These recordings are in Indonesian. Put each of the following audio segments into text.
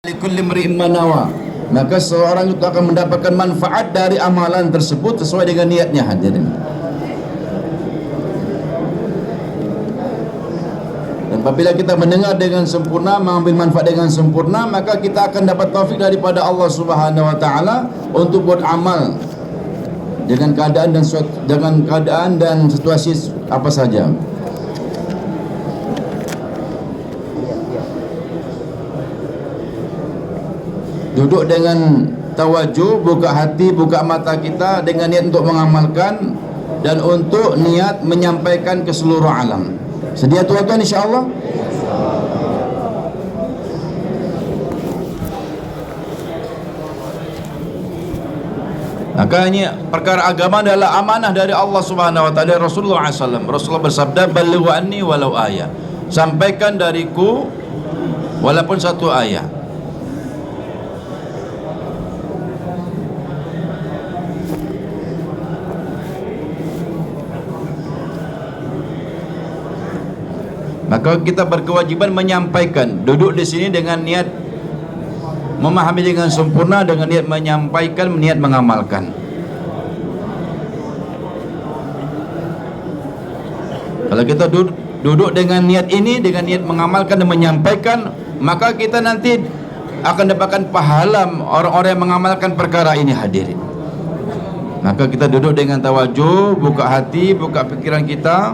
likulli imri'in ma nawa, maka seorang itu akan mendapatkan manfaat dari amalan tersebut sesuai dengan niatnya. Hadirin, dan apabila kita mendengar dengan sempurna, mengambil manfaat dengan sempurna, maka kita akan dapat taufik daripada Allah Subhanahu wa taala untuk buat amal dengan keadaan dan situasi apa saja. Duduk dengan tawajuh, buka hati, buka mata kita dengan niat untuk mengamalkan dan untuk niat menyampaikan ke seluruh alam. Sedia tuan-tuan insya-Allah? Maka ini perkara agama adalah amanah dari Allah Subhanahu wa taala. Rasulullah SAW, Rasulullah bersabda, "Ballighu anni walau ayah." Sampaikan dariku walaupun satu ayat. Maka kita berkewajiban menyampaikan, duduk di sini dengan niat memahami dengan sempurna, dengan niat menyampaikan, niat mengamalkan. Kalau kita duduk dengan niat ini, dengan niat mengamalkan dan menyampaikan, maka kita nanti akan dapatkan pahala orang-orang yang mengamalkan perkara ini. Hadirin, maka kita duduk dengan tawajuh, buka hati, buka pikiran kita,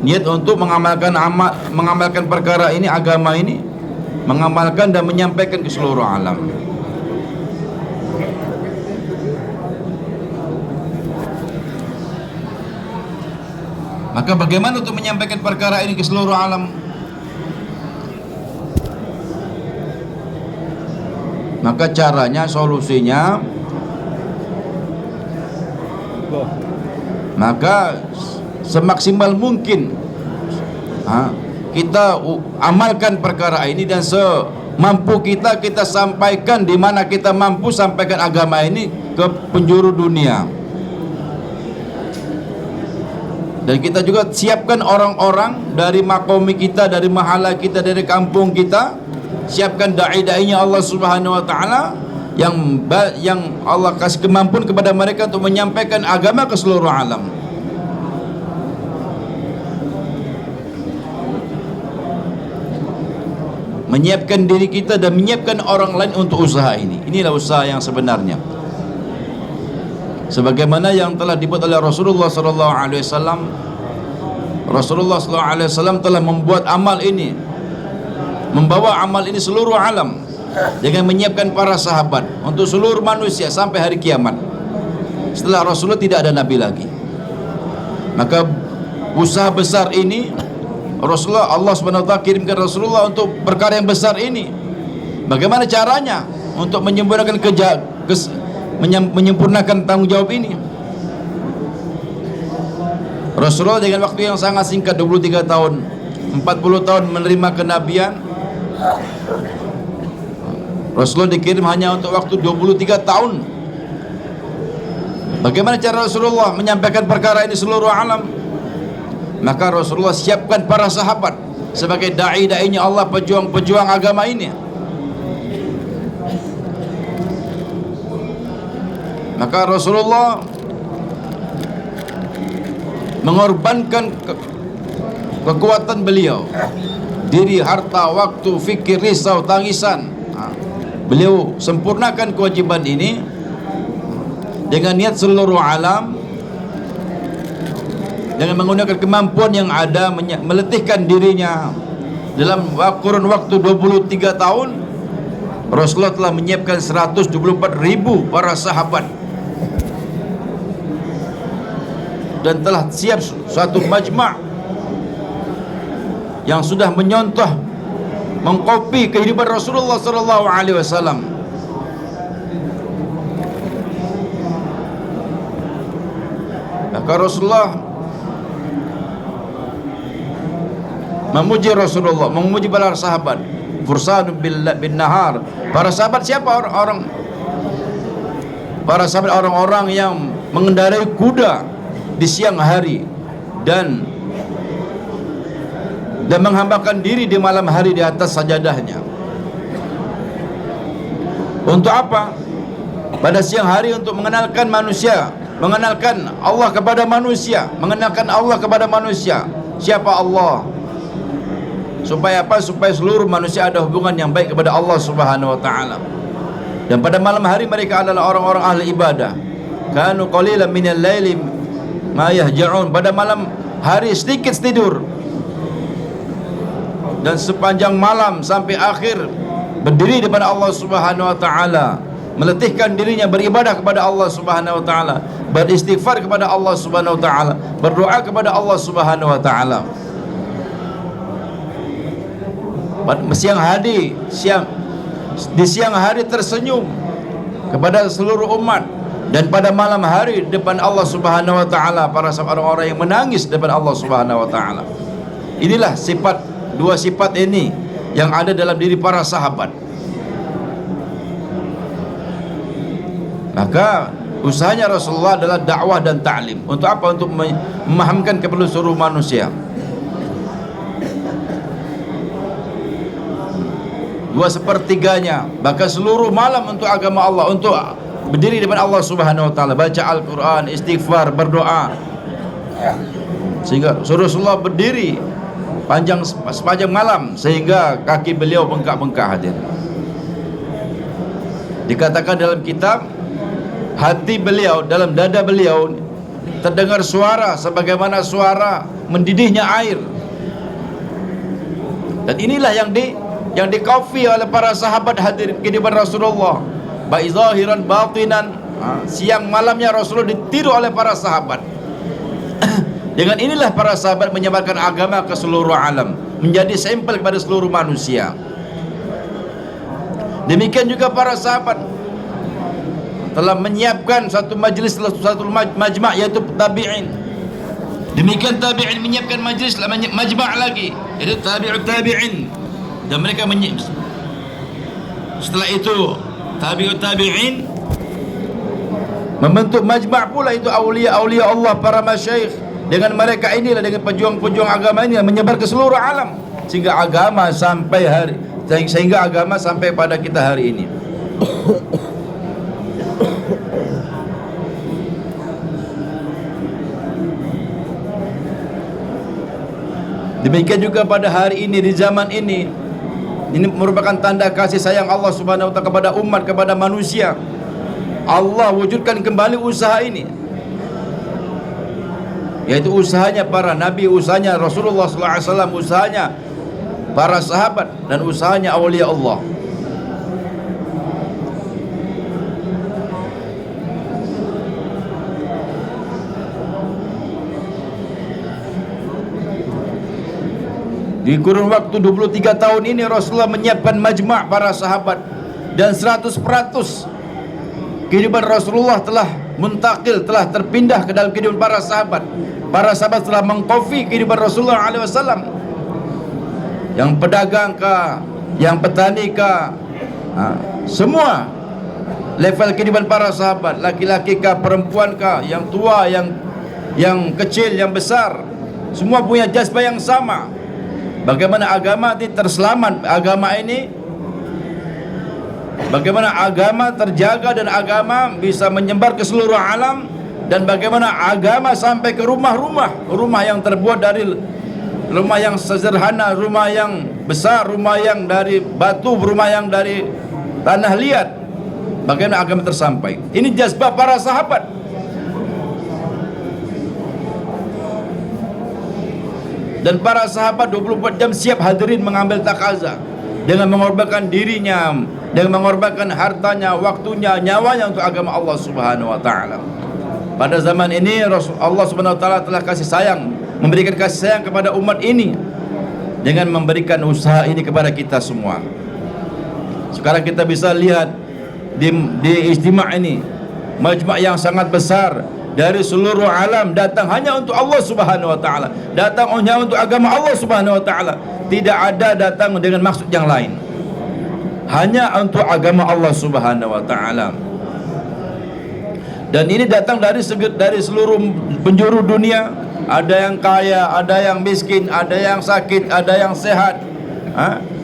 niat untuk mengamalkan perkara ini, agama ini, mengamalkan dan menyampaikan ke seluruh alam. Maka bagaimana untuk menyampaikan perkara ini ke seluruh alam? Maka caranya, solusinya, maka semaksimal mungkin kita amalkan perkara ini, dan semampu kita, kita sampaikan di mana kita mampu sampaikan agama ini ke penjuru dunia. Dan kita juga siapkan orang-orang dari makomi kita, dari mahala kita, dari kampung kita, siapkan dai-dainya Allah Subhanahu wa taala yang Allah kasih kemampuan kepada mereka untuk menyampaikan agama ke seluruh alam. Menyiapkan diri kita dan menyiapkan orang lain untuk usaha ini. Inilah usaha yang sebenarnya, sebagaimana yang telah dibuat oleh Rasulullah SAW. Rasulullah SAW telah membuat amal ini, membawa amal ini seluruh alam dengan menyiapkan para sahabat untuk seluruh manusia sampai hari kiamat. Setelah Rasulullah tidak ada nabi lagi. Maka usaha besar ini Rasulullah, Allah SWT kirimkan Rasulullah untuk perkara yang besar ini. Bagaimana caranya untuk menyempurnakan tanggung jawab ini? Rasulullah dengan waktu yang sangat singkat, 23 tahun, 40 tahun menerima kenabian, Rasulullah dikirim hanya untuk waktu 23 tahun. Bagaimana cara Rasulullah menyampaikan perkara ini seluruh alam? Maka Rasulullah siapkan para sahabat sebagai dai-dainya Allah, pejuang-pejuang agama ini. Maka Rasulullah mengorbankan kekuatan beliau, diri, harta, waktu, fikir, risau, tangisan. Beliau sempurnakan kewajiban ini dengan niat seluruh alam, dengan menggunakan kemampuan yang ada, meletihkan dirinya. Dalam kurun waktu 23 tahun Rasulullah telah menyiapkan 124.000 para sahabat, dan telah siap suatu majma' yang sudah menyontoh, mengkopi kehidupan Rasulullah SAW. Maka Rasulullah memuji Rasulullah, memuji para sahabat. Fursanun bin nahar. Para sahabat siapa? Para sahabat orang-orang yang mengendarai kuda di siang hari dan dan menghambakan diri di malam hari di atas sajadahnya. Untuk apa? Pada siang hari untuk mengenalkan manusia, mengenalkan Allah kepada manusia, mengenalkan Allah kepada manusia. Siapa Allah? Supaya apa? Supaya seluruh manusia ada hubungan yang baik kepada Allah Subhanahu wa taala. Dan pada malam hari mereka adalah orang-orang ahli ibadah. Kanu qalilan minal laili ma yahja'un. Pada malam hari sedikit tidur, dan sepanjang malam sampai akhir berdiri di depan Allah Subhanahu wa taala, meletihkan dirinya beribadah kepada Allah Subhanahu wa taala, beristighfar kepada Allah Subhanahu wa taala, berdoa kepada Allah Subhanahu wa taala. Di siang hari tersenyum kepada seluruh umat, dan pada malam hari di depan Allah Subhanahu wa taala para orang-orang yang menangis di depan Allah Subhanahu wa taala. Inilah dua sifat ini yang ada dalam diri para sahabat. Maka usahanya Rasulullah adalah dakwah dan ta'lim. Untuk apa? Untuk memahamkan kepada seluruh manusia. 2/3-nya, bahkan seluruh malam untuk agama Allah, untuk berdiri di depan Allah Subhanahu wa taala, baca Al-Quran, istighfar, berdoa. Sehingga Rasulullah berdiri sepanjang malam sehingga kaki beliau bengkak-bengkak, hadir. Dikatakan dalam kitab, hati beliau, dalam dada beliau terdengar suara sebagaimana suara mendidihnya air. Dan inilah yang dikafi oleh para sahabat hadir kehidupan Rasulullah, baik zahiran batinan. Siang malamnya Rasulullah ditiru oleh para sahabat. Dengan inilah para sahabat menyebarkan agama ke seluruh alam, menjadi sampel kepada seluruh manusia. Demikian juga para sahabat telah menyiapkan satu majlis, satu majma', yaitu tabi'in. Demikian tabi'in menyiapkan majlis, majma' lagi, itu tabi'ut tabi'in. Dan mereka setelah itu tabi'ut tabi'in membentuk majma' pula, itu aulia-aulia Allah, para masyayikh. Dengan mereka inilah, dengan pejuang-pejuang agama ini menyebar ke seluruh alam, sehingga agama sampai pada kita hari ini. Demikian juga pada hari ini, di zaman ini merupakan tanda kasih sayang Allah Subhanahu wa taala kepada umat, kepada manusia. Allah wujudkan kembali usaha ini, yaitu usahanya para nabi, usahanya Rasulullah sallallahu alaihi wasallam, usahanya para sahabat, dan usahanya awliya Allah. Di kurun waktu 23 tahun ini Rasulullah menyiapkan majma' para sahabat, dan 100% kehidupan Rasulullah telah muntakil, telah terpindah ke dalam kehidupan para sahabat. Para sahabat telah mengkopi kehidupan Rasulullah SAW. Yang pedagang kah, yang petani kah, semua level kehidupan para sahabat, laki-laki kah, perempuan kah, yang tua, yang kecil, yang besar, semua punya jazbah yang sama. Bagaimana agama ini terselamat, bagaimana agama terjaga dan agama bisa menyebar ke seluruh alam, dan bagaimana agama sampai ke rumah yang terbuat dari rumah yang sederhana, rumah yang besar, rumah yang dari batu, rumah yang dari tanah liat. Bagaimana agama tersampai. Ini jazbah para sahabat. Dan para sahabat 24 jam siap hadirin mengambil takaza, dengan mengorbankan dirinya, dengan mengorbankan hartanya, waktunya, nyawanya untuk agama Allah Subhanahu wa taala. Pada zaman ini Allah Subhanahu wa taala telah kasih sayang, memberikan kasih sayang kepada umat ini dengan memberikan usaha ini kepada kita semua. Sekarang kita bisa lihat di ijtima' ini, majma' yang sangat besar dari seluruh alam datang hanya untuk Allah Subhanahu wa taala, datang hanya untuk agama Allah Subhanahu wa taala. Tidak ada datang dengan maksud yang lain, hanya untuk agama Allah Subhanahu wa taala. Dan ini datang dari seluruh penjuru dunia. Ada yang kaya, ada yang miskin, ada yang sakit, ada yang sehat,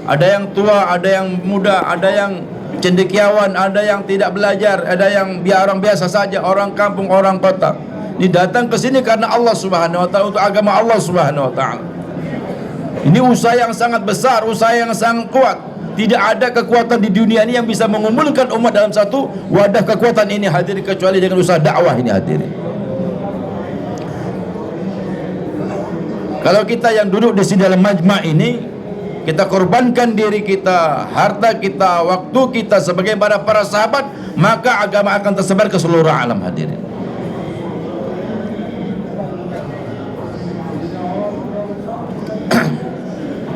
ada yang tua, ada yang muda, ada yang cendekiawan, ada yang tidak belajar, ada yang orang biasa saja, orang kampung, orang kota. Ini datang ke sini karena Allah Subhanahu wa taala, untuk agama Allah Subhanahu wa taala. Ini usaha yang sangat besar, usaha yang sangat kuat. Tidak ada kekuatan di dunia ini yang bisa mengumpulkan umat dalam satu wadah kekuatan ini, hadirin, kecuali dengan usaha dakwah ini, hadirin. Kalau kita yang duduk di sini dalam majma' ini, kita korbankan diri kita, harta kita, waktu kita sebagai para sahabat, maka agama akan tersebar ke seluruh alam, hadirin.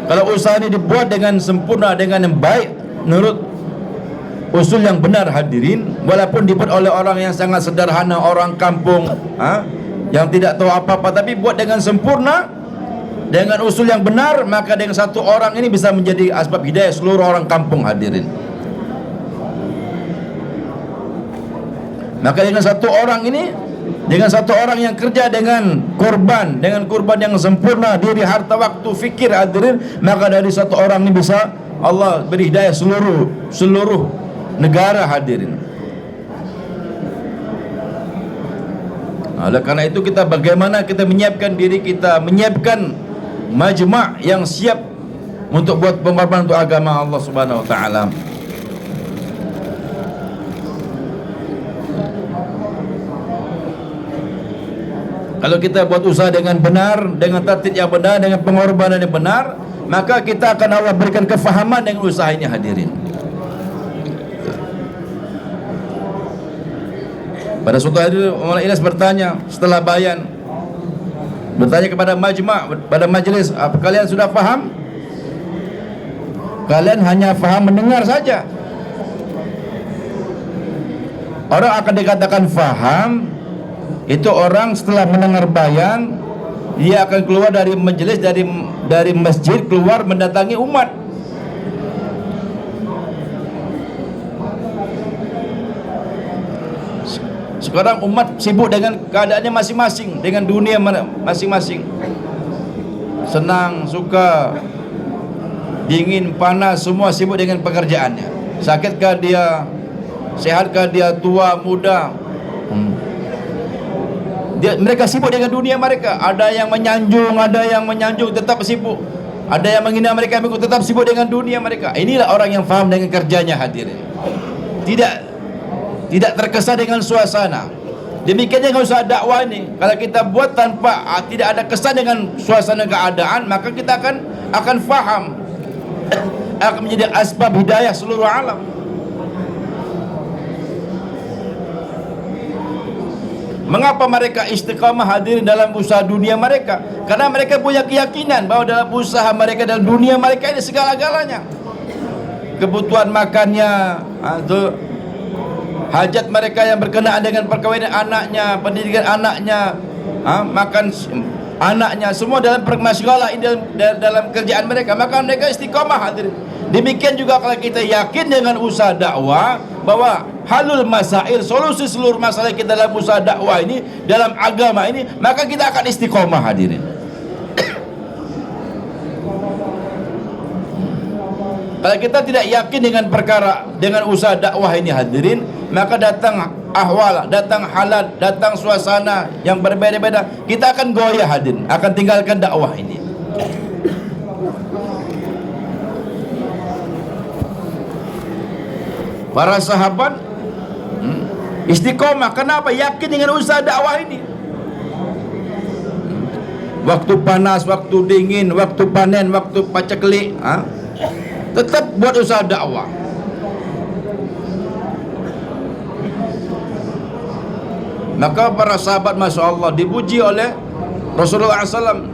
Kalau usaha ini dibuat dengan sempurna, dengan yang baik, menurut usul yang benar, hadirin, walaupun dibuat oleh orang yang sangat sederhana, orang kampung, yang tidak tahu apa-apa, tapi buat dengan sempurna, dengan usul yang benar, maka dengan satu orang ini bisa menjadi asbab hidayah seluruh orang kampung, hadirin. Maka dengan satu orang ini, dengan satu orang yang kerja dengan kurban yang sempurna, diri, harta, waktu, fikir, hadirin, maka dari satu orang ini bisa Allah beri hidayah seluruh negara, hadirin. Oleh karena itu, kita bagaimana kita menyiapkan diri kita, menyiapkan majma' yang siap untuk buat pengorbanan untuk agama Allah Subhanahu wa taala. Kalau kita buat usaha dengan benar, dengan tertib yang benar, dengan pengorbanan yang benar, maka kita akan Allah berikan kefahaman dengan usaha ini, hadirin. Pada suatu hari Maulana Ilyas bertanya setelah bayan, bertanya kepada majma', pada majelis, apa kalian sudah faham? Kalian hanya faham mendengar saja. Orang akan dikatakan faham itu orang setelah mendengar bayan, dia akan keluar dari majelis, dari masjid, keluar mendatangi umat. Sekarang umat sibuk dengan keadaannya masing-masing, dengan dunia masing-masing. Senang, suka, dingin, panas, semua sibuk dengan pekerjaannya. Sakitkah dia, sehatkah dia, tua, muda, mereka sibuk dengan dunia mereka. Ada yang menyanjung, tetap sibuk. Ada yang menghina mereka, tetap sibuk dengan dunia mereka. Inilah orang yang faham dengan kerjanya, hadirin. Tidak terkesan dengan suasana. Demikian dengan usaha dakwah ini. Kalau kita buat tanpa tidak ada kesan dengan suasana keadaan, maka kita akan faham, akan menjadi asbab hidayah seluruh alam. Mengapa mereka istiqamah, hadirin, dalam usaha dunia mereka? Karena mereka punya keyakinan bahwa dalam usaha mereka, dalam dunia mereka ini segala-galanya. Kebutuhan makannya, hajat mereka yang berkenaan dengan perkawinan anaknya, pendidikan anaknya, makan anaknya, semua dalam masalah ini, dalam kerjaan mereka. Maka mereka istiqamah, hadirin. Demikian juga kalau kita yakin dengan usaha dakwah bahwa halul masail, solusi seluruh masalah kita dalam usaha dakwah ini, dalam agama ini, maka kita akan istiqomah, hadirin. Kalau kita tidak yakin dengan perkara, dengan usaha dakwah ini, hadirin, maka datang ahwal, datang halat, datang suasana yang berbeda-beda, kita akan goyah, hadirin, akan tinggalkan dakwah ini. Para sahabat istiqomah. Kenapa? Yakin dengan usaha dakwah ini. Waktu panas, waktu dingin, waktu panen, waktu paceklik, tetap buat usaha dakwah. Maka para sahabat, masya Allah, dipuji oleh Rasulullah SAW.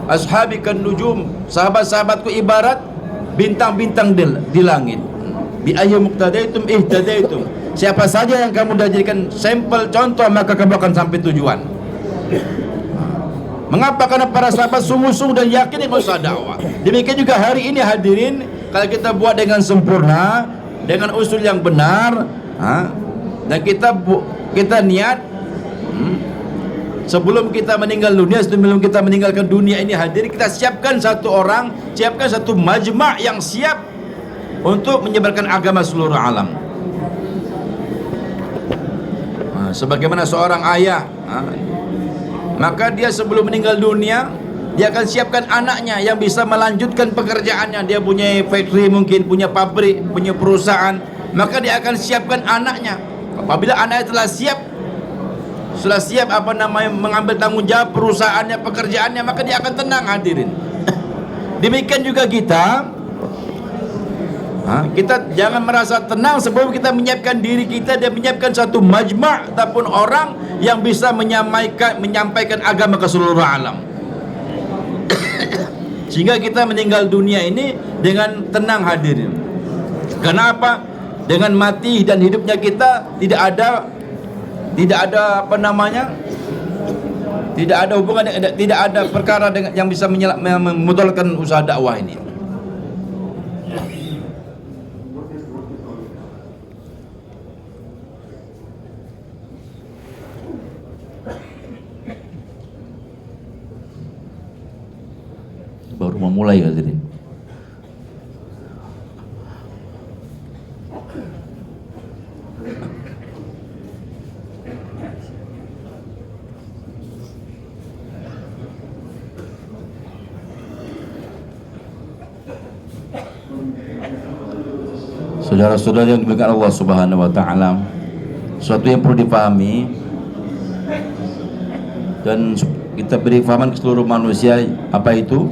Ashabi kan nujum, sahabat-sahabatku ibarat bintang-bintang di langit. Bi ayyi muqtadaitum ihtadaitum. Siapa saja yang kamu jadikan sampel contoh, maka kamu akan sampai tujuan. Mengapa? Karena para sahabat sungguh-sungguh dan yakin dengan usaha dakwah. Demikian juga hari ini, hadirin, kalau kita buat dengan sempurna, dengan usul yang benar, dan kita niat, sebelum kita meninggal dunia, sebelum kita meninggalkan dunia ini, hadirin, kita siapkan satu orang, siapkan satu majma' yang siap untuk menyebarkan agama seluruh alam. Sebagaimana seorang ayah, maka dia sebelum meninggal dunia, dia akan siapkan anaknya yang bisa melanjutkan pekerjaannya. Dia punya factory, mungkin punya pabrik, punya perusahaan, maka dia akan siapkan anaknya. Apabila anaknya sudah siap mengambil tanggung jawab perusahaannya, pekerjaannya, maka dia akan tenang, hadirin. Demikian juga kita jangan merasa tenang sebelum kita menyiapkan diri kita dan menyiapkan satu majma' ataupun orang yang bisa menyampaikan agama ke seluruh alam. Sehingga kita meninggal dunia ini dengan tenang, hadirin. Kenapa? Dengan mati dan hidupnya kita tidak ada hubungan, tidak ada perkara yang bisa memudahkan usaha dakwah ini. Baru memulai, hadirin. Saudara-saudara yang dimuliakan Allah Subhanahu wa taala, sesuatu yang perlu dipahami dan kita beri fahaman ke seluruh manusia, apa itu?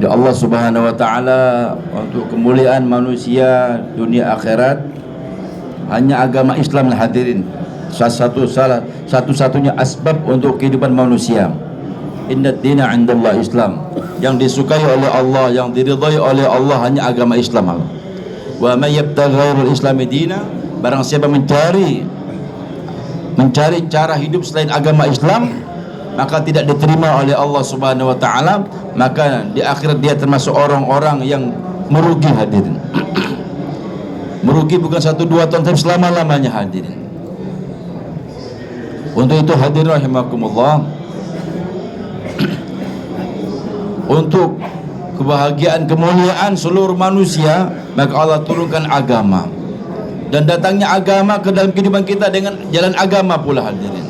Ya Allah Subhanahu wa taala, untuk kemuliaan manusia dunia akhirat hanya agama Islam, hadirin. Satu-satunya asbab untuk kehidupan manusia. Inna dina 'indallah Islam. Yang disukai oleh Allah, yang diridhai oleh Allah hanya agama Islam. Wa may yabtaghi ghairul islami dina, barang siapa mencari cara hidup selain agama Islam, maka tidak diterima oleh Allah Subhanahu wa taala, maka di akhirat dia termasuk orang-orang yang merugi, hadirin. Merugi bukan 1-2 tahun, tapi selama-lamanya, hadirin. Untuk itu, hadirin rahimakumullah, untuk kebahagiaan, kemuliaan seluruh manusia, maka Allah turunkan agama. Dan datangnya agama ke dalam kehidupan kita dengan jalan agama pula, hadirin.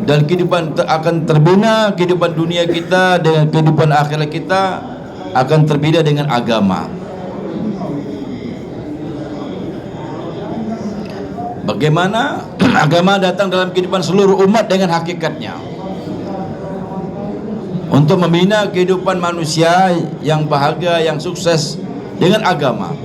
Dan kehidupan akan terbina, kehidupan dunia kita dengan kehidupan akhirat kita akan terbina dengan agama. Bagaimana agama datang dalam kehidupan seluruh umat dengan hakikatnya, untuk membina kehidupan manusia yang bahagia, yang sukses dengan agama.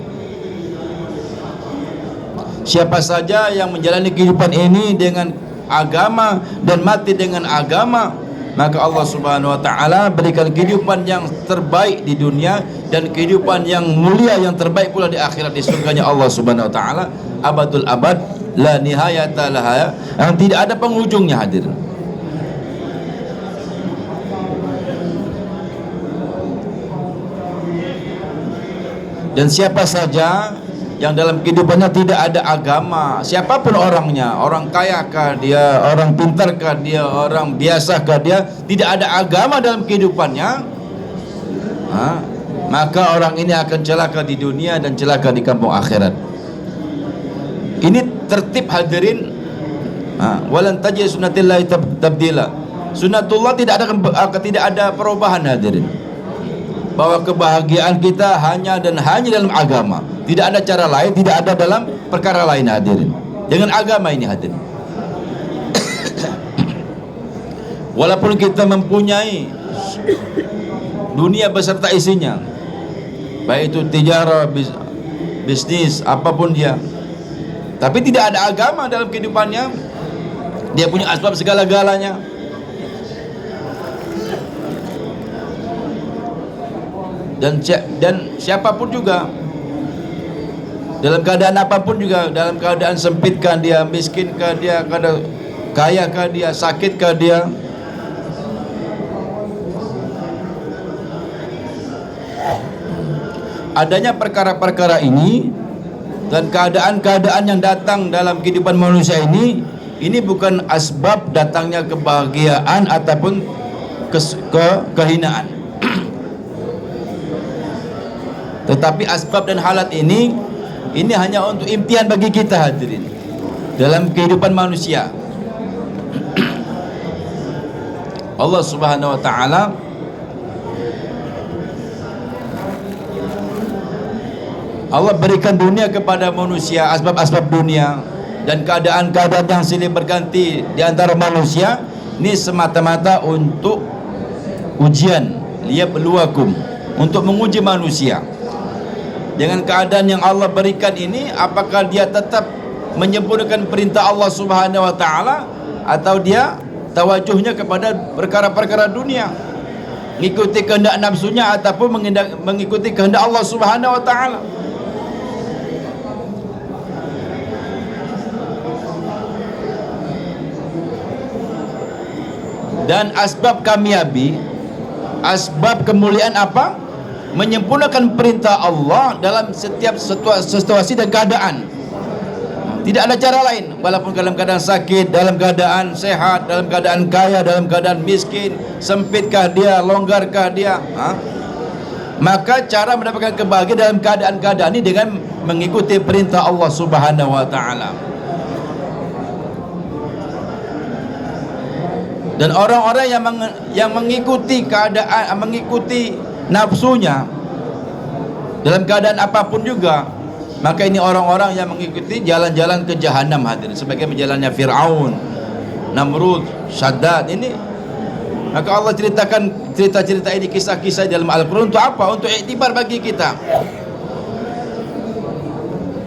Siapa saja yang menjalani kehidupan ini dengan agama dan mati dengan agama, maka Allah Subhanahu wa taala berikan kehidupan yang terbaik di dunia dan kehidupan yang mulia yang terbaik pula di akhirat, di surganya Allah Subhanahu wa taala, abadul abad, la nihayata laha, yang tidak ada penghujungnya, hadirin. Dan siapa saja yang dalam kehidupannya tidak ada agama, siapapun orangnya, orang kayakah dia, orang pintarkah dia, orang biasakah dia, tidak ada agama dalam kehidupannya, maka orang ini akan celaka di dunia dan celaka di kampung akhirat. Ini tertib, hadirin. Walan tajid sunnatillahi tabdila. Sunnatullah tidak ada perubahan, hadirin. Bahwa kebahagiaan kita hanya dan hanya dalam agama. Tidak ada cara lain, tidak ada dalam perkara lain, hadirin. Dengan agama ini, hadirin. Walaupun kita mempunyai dunia beserta isinya, baik itu tijarah, bisnis, apapun dia, tapi tidak ada agama dalam kehidupannya, dia punya asbab segala-galanya, dan siapapun juga, dalam keadaan apapun juga, dalam keadaan sempitkah dia, miskinkah dia, kayakah dia, sakitkah dia, adanya perkara-perkara ini dan keadaan-keadaan yang datang dalam kehidupan manusia ini bukan asbab datangnya kebahagiaan ataupun kehinaan. Tetapi asbab dan halat ini hanya untuk imtihan bagi kita hadirin dalam kehidupan manusia. Allah Subhanahu wa taala Allah berikan dunia kepada manusia, asbab-asbab dunia dan keadaan-keadaan yang silih berganti di antara manusia ini semata-mata untuk ujian, liyabluwakum, untuk menguji manusia. Dengan keadaan yang Allah berikan ini, apakah dia tetap menyempurnakan perintah Allah Subhanahu wa taala atau dia tawajuhnya kepada perkara-perkara dunia, mengikuti kehendak nafsunya ataupun mengikuti kehendak Allah Subhanahu wa taala. Dan asbab kamiabi, asbab kemuliaan apa? Menyempurnakan perintah Allah dalam setiap situasi dan keadaan. Tidak ada cara lain, walaupun dalam keadaan sakit, dalam keadaan sehat, dalam keadaan kaya, dalam keadaan miskin, sempitkah dia, longgarkah dia, maka cara mendapatkan kebahagiaan dalam keadaan-keadaan ini dengan mengikuti perintah Allah Subhanahu wa taala. Dan orang-orang yang mengikuti keadaan, mengikuti nafsunya dalam keadaan apapun juga, maka ini orang-orang yang mengikuti jalan-jalan ke jahanam hadirin, sebagai jalannya Fir'aun, Namrud, Shaddad ini. Maka Allah ceritakan cerita-cerita ini, kisah-kisah dalam Al-Quran untuk apa? Untuk iktibar bagi kita.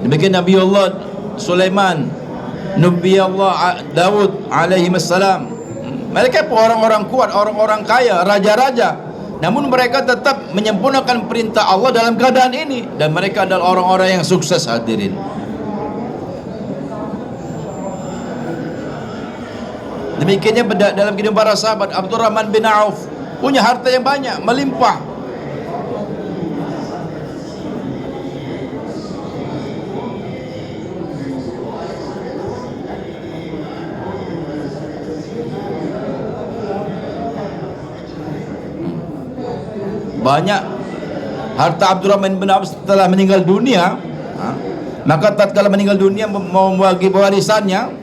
Demikian Nabi Allah Sulaiman, Nabi Allah Daud alaihi wassalam. Mereka pun orang-orang kuat, orang-orang kaya, raja-raja, namun mereka tetap menyempurnakan perintah Allah dalam keadaan ini, dan mereka adalah orang-orang yang sukses hadirin. Demikiannya dalam kehidupan para sahabat. Abdurrahman bin Auf punya harta yang banyak, melimpah. Banyak harta Abdurrahman bin Auf setelah meninggal dunia, maka tatkala meninggal dunia mau membagi warisannya,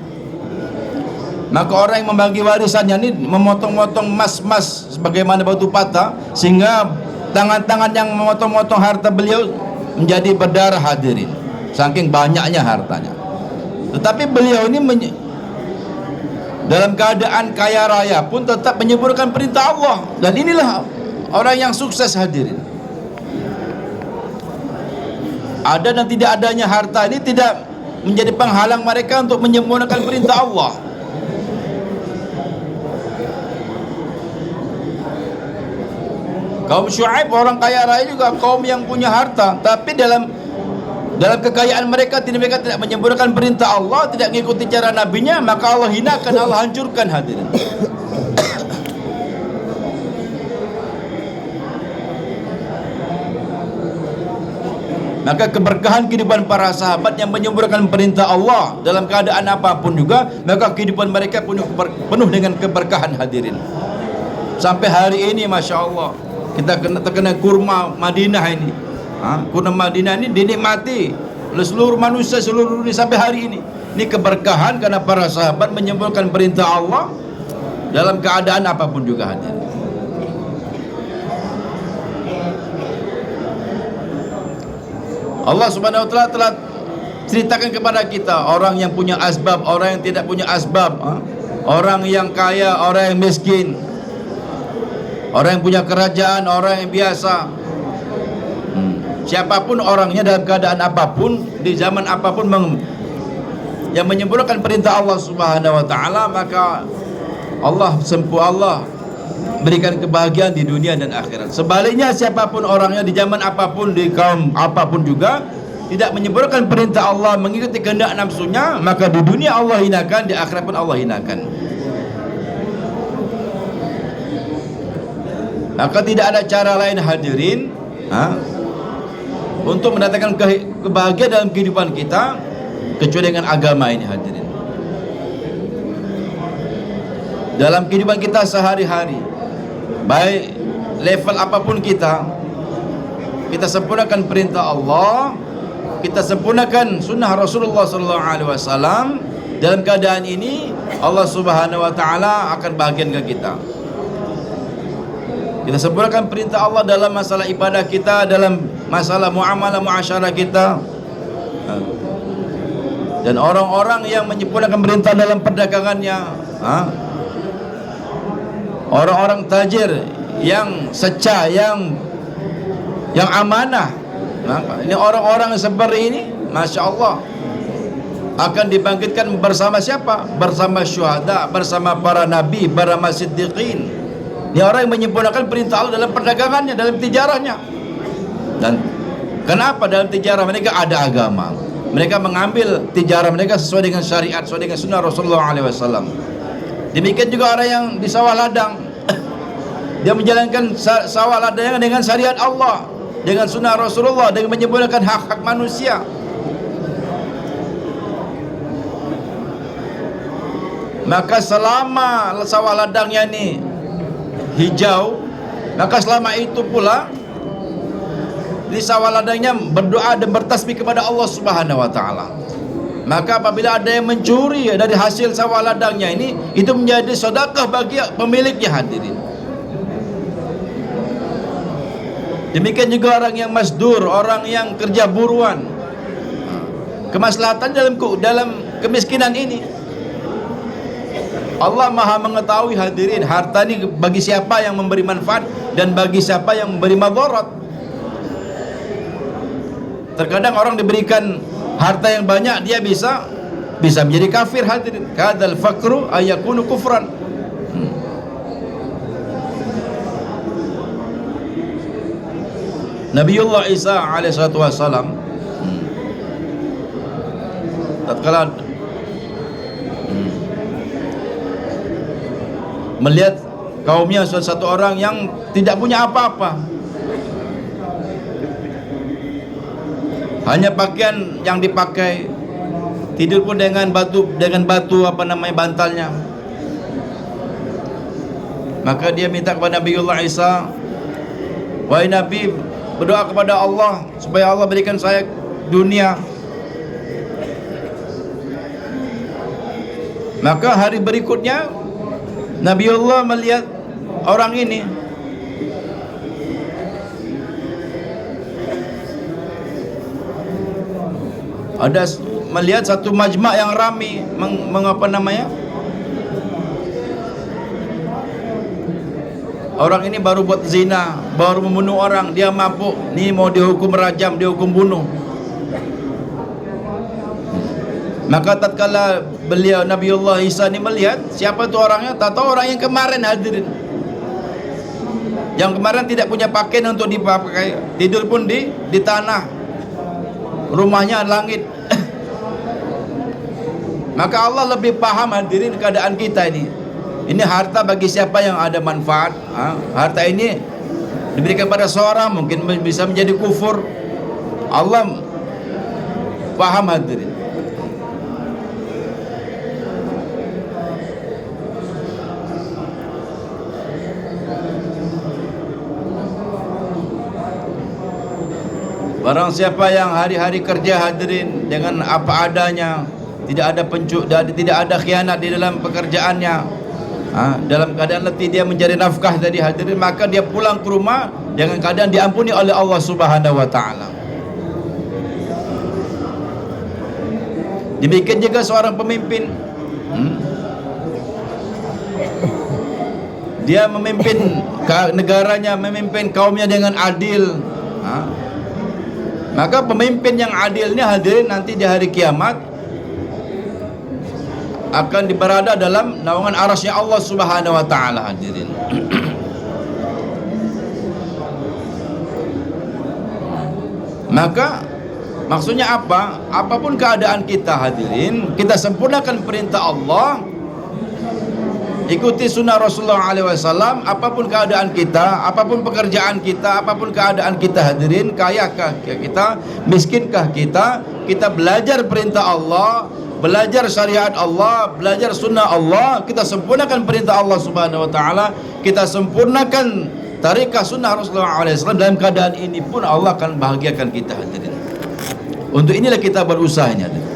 maka orang yang membagi warisannya ini memotong-motong emas-emas sebagaimana batu patah, sehingga tangan-tangan yang memotong-motong harta beliau menjadi berdarah hadirin, saking banyaknya hartanya. Tetapi beliau ini dalam keadaan kaya raya pun tetap menyempurnakan perintah Allah, dan inilah orang yang sukses hadirin. Ada dan tidak adanya harta ini tidak menjadi penghalang mereka untuk menyempurnakan perintah Allah. Kaum Syuaib orang kaya raya juga kaum yang punya harta, tapi dalam kekayaan mereka tidak menyempurnakan perintah Allah, tidak mengikuti cara nabinya, maka Allah hinakan, Allah hancurkan hadirin. Maka keberkahan kehidupan para sahabat yang menyempurnakan perintah Allah dalam keadaan apapun juga, maka kehidupan mereka penuh dengan keberkahan hadirin. Sampai hari ini Masya Allah kita terkena kurma Madinah ini. Kurma Madinah ini dinikmati oleh seluruh manusia seluruh dunia sampai hari ini. Ini keberkahan karena para sahabat menyempurnakan perintah Allah dalam keadaan apapun juga hadirin. Allah Subhanahu wa taala telah ceritakan kepada kita orang yang punya asbab, orang yang tidak punya asbab, orang yang kaya, orang yang miskin, orang yang punya kerajaan, orang yang biasa. Siapapun orangnya dalam keadaan apapun, di zaman apapun yang menyempurnakan perintah Allah Subhanahu wa taala, maka Allah berikan kebahagiaan di dunia dan akhirat. Sebaliknya siapapun orangnya di zaman apapun, di kaum apapun juga, tidak menyempurnakan perintah Allah, mengikuti kehendak nafsunya, maka di dunia Allah hinakan, di akhirat pun Allah hinakan. Maka tidak ada cara lain hadirin untuk mendatangkan kebahagiaan dalam kehidupan kita kecuali dengan agama ini, hadirin. Dalam kehidupan kita sehari-hari, baik level apapun kita sempurnakan perintah Allah, kita sempurnakan sunnah Rasulullah SAW. Dalam keadaan ini Allah Subhanahu wa taala akan bahagiakan kita. Kita sempurnakan perintah Allah dalam masalah ibadah kita, dalam masalah muamalah muasyarah kita. Dan orang-orang yang menyempurnakan perintah dalam perdagangannya, orang-orang tajir yang secah, yang amanah, ini orang-orang seperti ini, Masya Allah, akan dibangkitkan bersama siapa? Bersama syuhada, bersama para nabi, bersama siddiqin. Ini orang yang menyempurnakan perintah Allah dalam perdagangannya, dalam tijarahnya. Dan kenapa dalam tijarah mereka ada agama? Mereka mengambil tijarah mereka sesuai dengan syariat, sesuai dengan sunnah Rasulullah SAW. Demikian juga orang yang di sawah ladang, dia menjalankan sawah ladang dengan syariat Allah, dengan sunnah Rasulullah, dengan menyempurnakan hak-hak manusia. Maka selama sawah ladangnya ini hijau, maka selama itu pula di sawah ladangnya berdoa dan bertasbih kepada Allah Subhanahu wa taala. Maka apabila ada yang mencuri dari hasil sawah ladangnya ini, itu menjadi sedekah bagi pemiliknya, hadirin. Demikian juga orang yang masdur, orang yang kerja buruan, kemaslahatan dalam kemiskinan ini. Allah Maha mengetahui, hadirin, harta ini bagi siapa yang memberi manfaat dan bagi siapa yang memberi madarat. Terkadang orang diberikan harta yang banyak, dia bisa menjadi kafir, hadirin. Kadal fakru ayakunu kufran. Nabiullah Isa alaihissalatu wassalam, tatkala melihat kaumnya satu orang yang tidak punya apa-apa, hanya pakaian yang dipakai, tidur pun dengan batu bantalnya. Maka dia minta kepada Nabiullah Isa, wahai Nabi, berdoa kepada Allah supaya Allah berikan saya dunia. Maka hari berikutnya Nabiullah melihat orang ini, melihat satu majma' yang ramai orang ini baru buat zina, baru membunuh orang, dia mabuk, ni mau dihukum rajam, dihukum bunuh. Maka tatkala beliau Nabiullah Isa ni melihat siapa tu orangnya, tak tahu orang yang kemarin, hadirin, yang kemarin tidak punya pakaian untuk dipakai, tidur pun di tanah, rumahnya langit. Maka Allah lebih paham, hadirin, keadaan kita ini. Ini harta bagi siapa yang ada manfaat. Harta ini diberikan pada seorang, mungkin bisa menjadi kufur. Allah paham, hadirin. Barang siapa yang hari-hari kerja, hadirin, dengan apa adanya, tidak ada khianat di dalam pekerjaannya, dalam keadaan letih dia mencari nafkah tadi, hadirin, maka dia pulang ke rumah dengan keadaan diampuni oleh Allah Subhanahu wa taala. Demikian juga seorang pemimpin, dia memimpin negaranya, memimpin kaumnya dengan adil, maka pemimpin yang adil ini, hadirin, nanti di hari kiamat akan berada dalam naungan arasy Allah Subhanahu wa taala, hadirin. Maka maksudnya apa? Apapun keadaan kita, hadirin, kita sempurnakan perintah Allah, ikuti sunnah Rasulullah SAW. Apapun keadaan kita, apapun pekerjaan kita, apapun keadaan kita, hadirin, kayakah kita, miskinkah kita, kita belajar perintah Allah, belajar syariat Allah, belajar sunnah Allah, kita sempurnakan perintah Allah Subhanahu wa taala, kita sempurnakan tariqah sunnah Rasulullah SAW. Dalam keadaan ini pun Allah akan bahagiakan kita, hadirin. Untuk inilah kita berusaha ini, hadirin.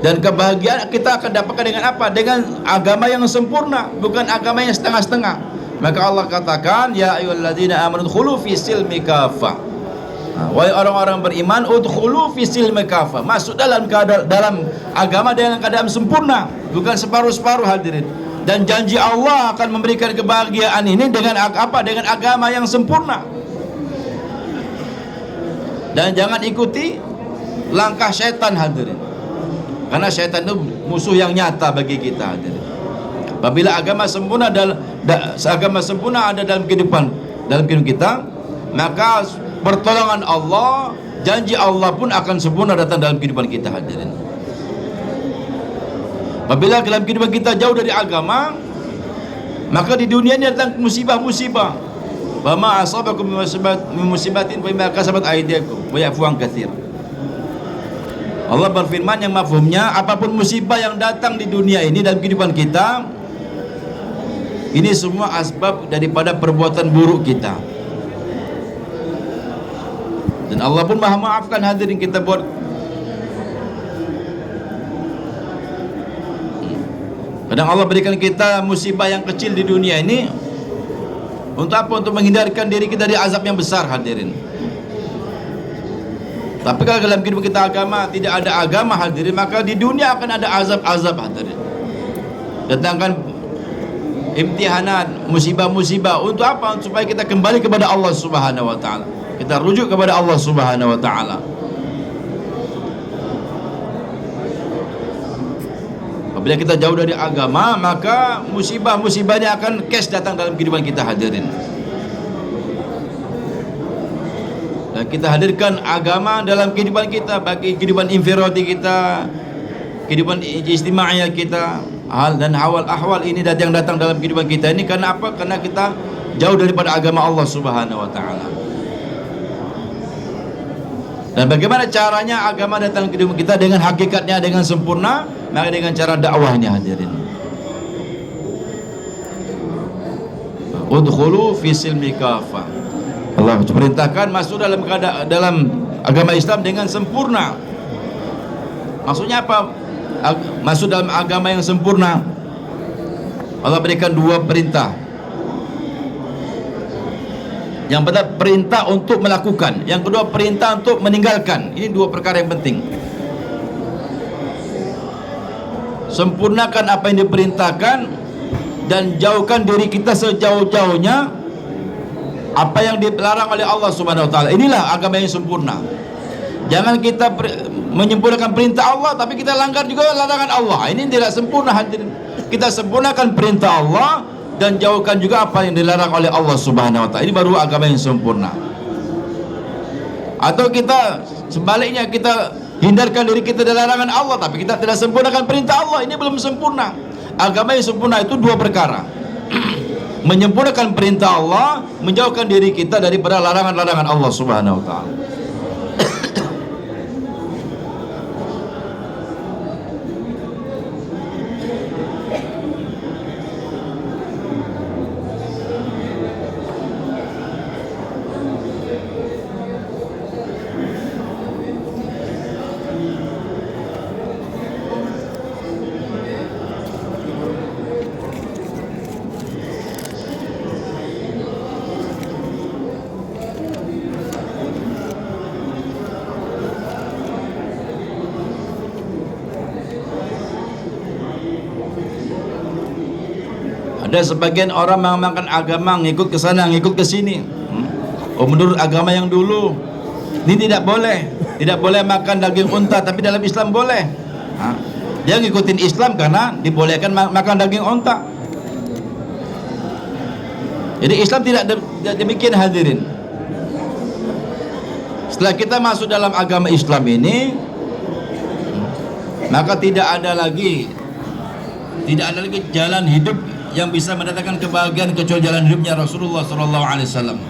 Dan kebahagiaan kita akan dapatkan dengan apa? Dengan agama yang sempurna, bukan agama yang setengah-setengah. Maka Allah katakan, ya ayyuhalladzina amanu udkhulu fi silmi kafah. Wahai orang-orang beriman, udkhulu fi silmi kafah. Masuk dalam agama dengan keadaan sempurna, bukan separuh-separuh, hadirin. Dan janji Allah akan memberikan kebahagiaan ini dengan apa? Dengan agama yang sempurna. Dan jangan ikuti langkah syaitan, hadirin. Karena syaitan itu musuh yang nyata bagi kita, hadirin. Apabila agama sempurna ada dalam kehidupan kita, maka pertolongan Allah, janji Allah pun akan sempurna datang dalam kehidupan kita, hadirin. Apabila dalam kehidupan kita jauh dari agama, maka di dunia ini datang musibah-musibah. Wa ma asabakum min musibatin fa bima kasabat aydikum wa ya'fu an katsir. Allah berfirman yang mafhumnya, apapun musibah yang datang di dunia ini dalam kehidupan kita, ini semua asbab daripada perbuatan buruk kita. Dan Allah pun maha maafkan, hadirin. Kita buat kadang Allah berikan kita musibah yang kecil di dunia ini untuk apa? Untuk menghindarkan diri kita dari azab yang besar, hadirin. Tapi kalau dalam kehidupan kita agama, tidak ada agama, hadirin, maka di dunia akan ada azab-azab, hadirin. Datangkan imtihanat, musibah-musibah. Untuk apa? Supaya kita kembali kepada Allah Subhanahu wa taala. Kita rujuk kepada Allah Subhanahu wa taala. Apabila kita jauh dari agama, maka musibah-musibahnya akan datang dalam kehidupan kita, hadirin. Dan kita hadirkan agama dalam kehidupan kita, bagi kehidupan infiradi kita, kehidupan ijtimaiyah kita, hal dan ahwal ini yang datang dalam kehidupan kita ini karena apa? Karena kita jauh daripada agama Allah Subhanahu wa taala. Dan bagaimana caranya agama datang ke kehidupan kita? Dengan hakikatnya, dengan sempurna, maka dengan cara dakwahnya, hadirin. Udkhulu fi silmi kafah. Allah perintahkan masuk dalam agama Islam dengan sempurna. Maksudnya apa? Masuk dalam agama yang sempurna. Allah berikan dua perintah. Yang pertama perintah untuk melakukan, yang kedua perintah untuk meninggalkan. Ini dua perkara yang penting. Sempurnakan apa yang diperintahkan dan jauhkan diri kita sejauh-jauhnya apa yang dilarang oleh Allah Subhanahu wa taala. Inilah agama yang sempurna. Jangan kita menyempurnakan perintah Allah tapi kita langgar juga larangan Allah. Ini tidak sempurna, hadirin. Kita sempurnakan perintah Allah dan jauhkan juga apa yang dilarang oleh Allah Subhanahu wa taala. Ini baru agama yang sempurna. Atau kita sebaliknya, kita hindarkan diri kita dari larangan Allah tapi kita tidak sempurnakan perintah Allah. Ini belum sempurna. Agama yang sempurna itu dua perkara. Menyempurnakan perintah Allah, menjauhkan diri kita daripada larangan-larangan Allah Subhanahu wa taala. Ada sebagian orang mengamalkan agama, ngikut ke sana, ngikut ke sini. Oh, menurut agama yang dulu ini tidak boleh makan daging unta, tapi dalam Islam boleh. Dia ngikutin Islam karena dibolehkan makan daging unta. Jadi Islam tidak demikian, hadirin. Setelah kita masuk dalam agama Islam ini, maka tidak ada lagi jalan hidup yang bisa mendatangkan kebahagiaan kecuali jalan hidupnya Rasulullah sallallahu alaihi wasallam.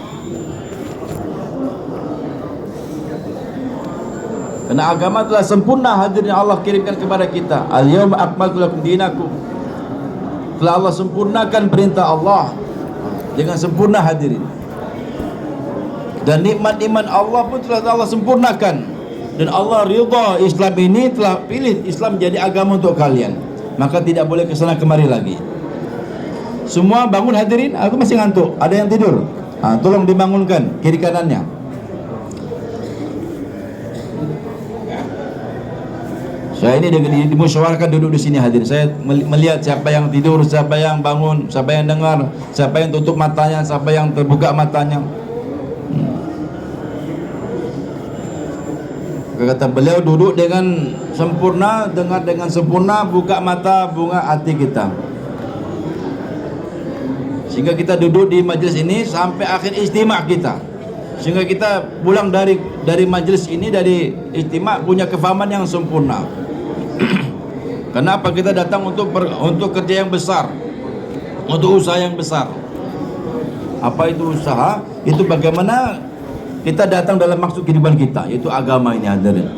Karena agama telah sempurna hadirnya Allah kirimkan kepada kita. Al-yawma akmaltu lakum dinakum. Telah Allah sempurnakan perintah Allah dengan sempurna hadirin. Dan nikmat iman Allah pun telah Allah sempurnakan. Dan Allah ridha Islam ini, telah pilih Islam jadi agama untuk kalian. Maka tidak boleh kesana kemari lagi. Semua bangun hadirin. Aku masih ngantuk. Ada yang tidur? Tolong dibangunkan kiri kanannya. Saya ini dimusyawarahkan duduk di sini hadirin. Saya melihat siapa yang tidur, siapa yang bangun, siapa yang dengar, siapa yang tutup matanya, siapa yang terbuka matanya. Kata beliau, duduk dengan sempurna, dengar dengan sempurna, buka mata, bunga hati kita. Sehingga kita duduk di majlis ini sampai akhir istimak kita. Sehingga kita pulang dari majlis ini, dari istimak, punya kefahaman yang sempurna. Kenapa kita datang untuk kerja yang besar, untuk usaha yang besar? Apa itu usaha? Itu bagaimana kita datang dalam maksud kehidupan kita, yaitu agama ini hadirin.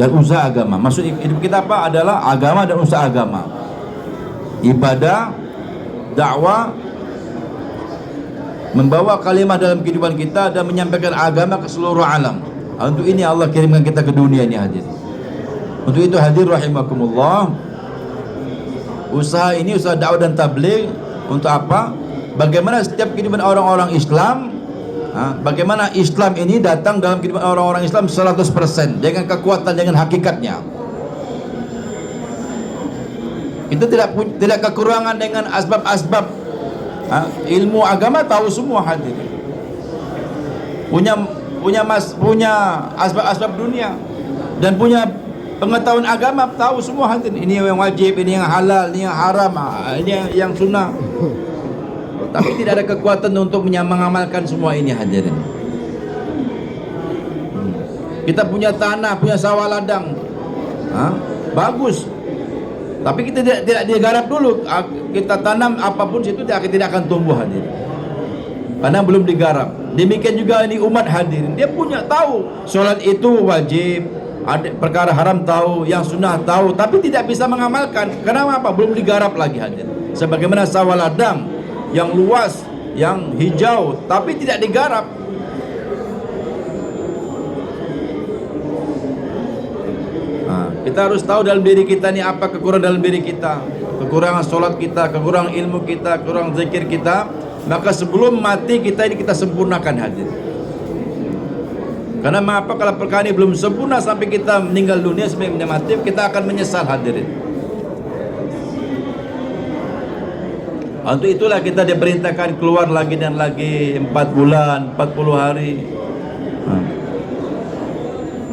Dan usaha agama. Maksud hidup kita apa? Adalah agama dan usaha agama. Ibadah, dakwah, membawa kalimah dalam kehidupan kita dan menyampaikan agama ke seluruh alam. Untuk ini Allah kirimkan kita ke dunia ini hadirin. Untuk itu hadir rahimakumullah, usaha ini usaha dakwah dan tabligh untuk apa? Bagaimana setiap kehidupan orang-orang Islam, bagaimana Islam ini datang dalam kehidupan orang-orang Islam 100% dengan kekuatan, dengan hakikatnya. Kita tidak kekurangan dengan asbab-asbab. Ilmu agama tahu semua hadir. Punya asbab-asbab dunia dan punya pengetahuan agama tahu semua hadir. Ini yang wajib, ini yang halal, ini yang haram, ini yang sunnah. Tapi tidak ada kekuatan untuk mengamalkan semua ini hadirin. Kita punya tanah, punya sawah ladang, bagus. Tapi kita tidak digarap dulu. Kita tanam apapun situ tidak akan tumbuh hadirin. Karena belum digarap. Demikian juga ini umat hadirin. Dia punya tahu solat itu wajib, ada perkara haram tahu, yang sunnah tahu, tapi tidak bisa mengamalkan. Kenapa? Belum digarap lagi hadirin. Sebagaimana sawah ladang yang luas, yang hijau, tapi tidak digarap. Kita harus tahu dalam diri kita ni apa kekurangan dalam diri kita, kekurangan solat kita, kekurangan ilmu kita, kekurangan zikir kita. Maka sebelum mati kita ini kita sempurnakan hadir. Karena mengapa kalau perkara ini belum sempurna sampai kita meninggal dunia, sampai mati, kita akan menyesal hadirin. Untuk itulah kita diperintahkan keluar lagi dan lagi 4 bulan, 40 hari.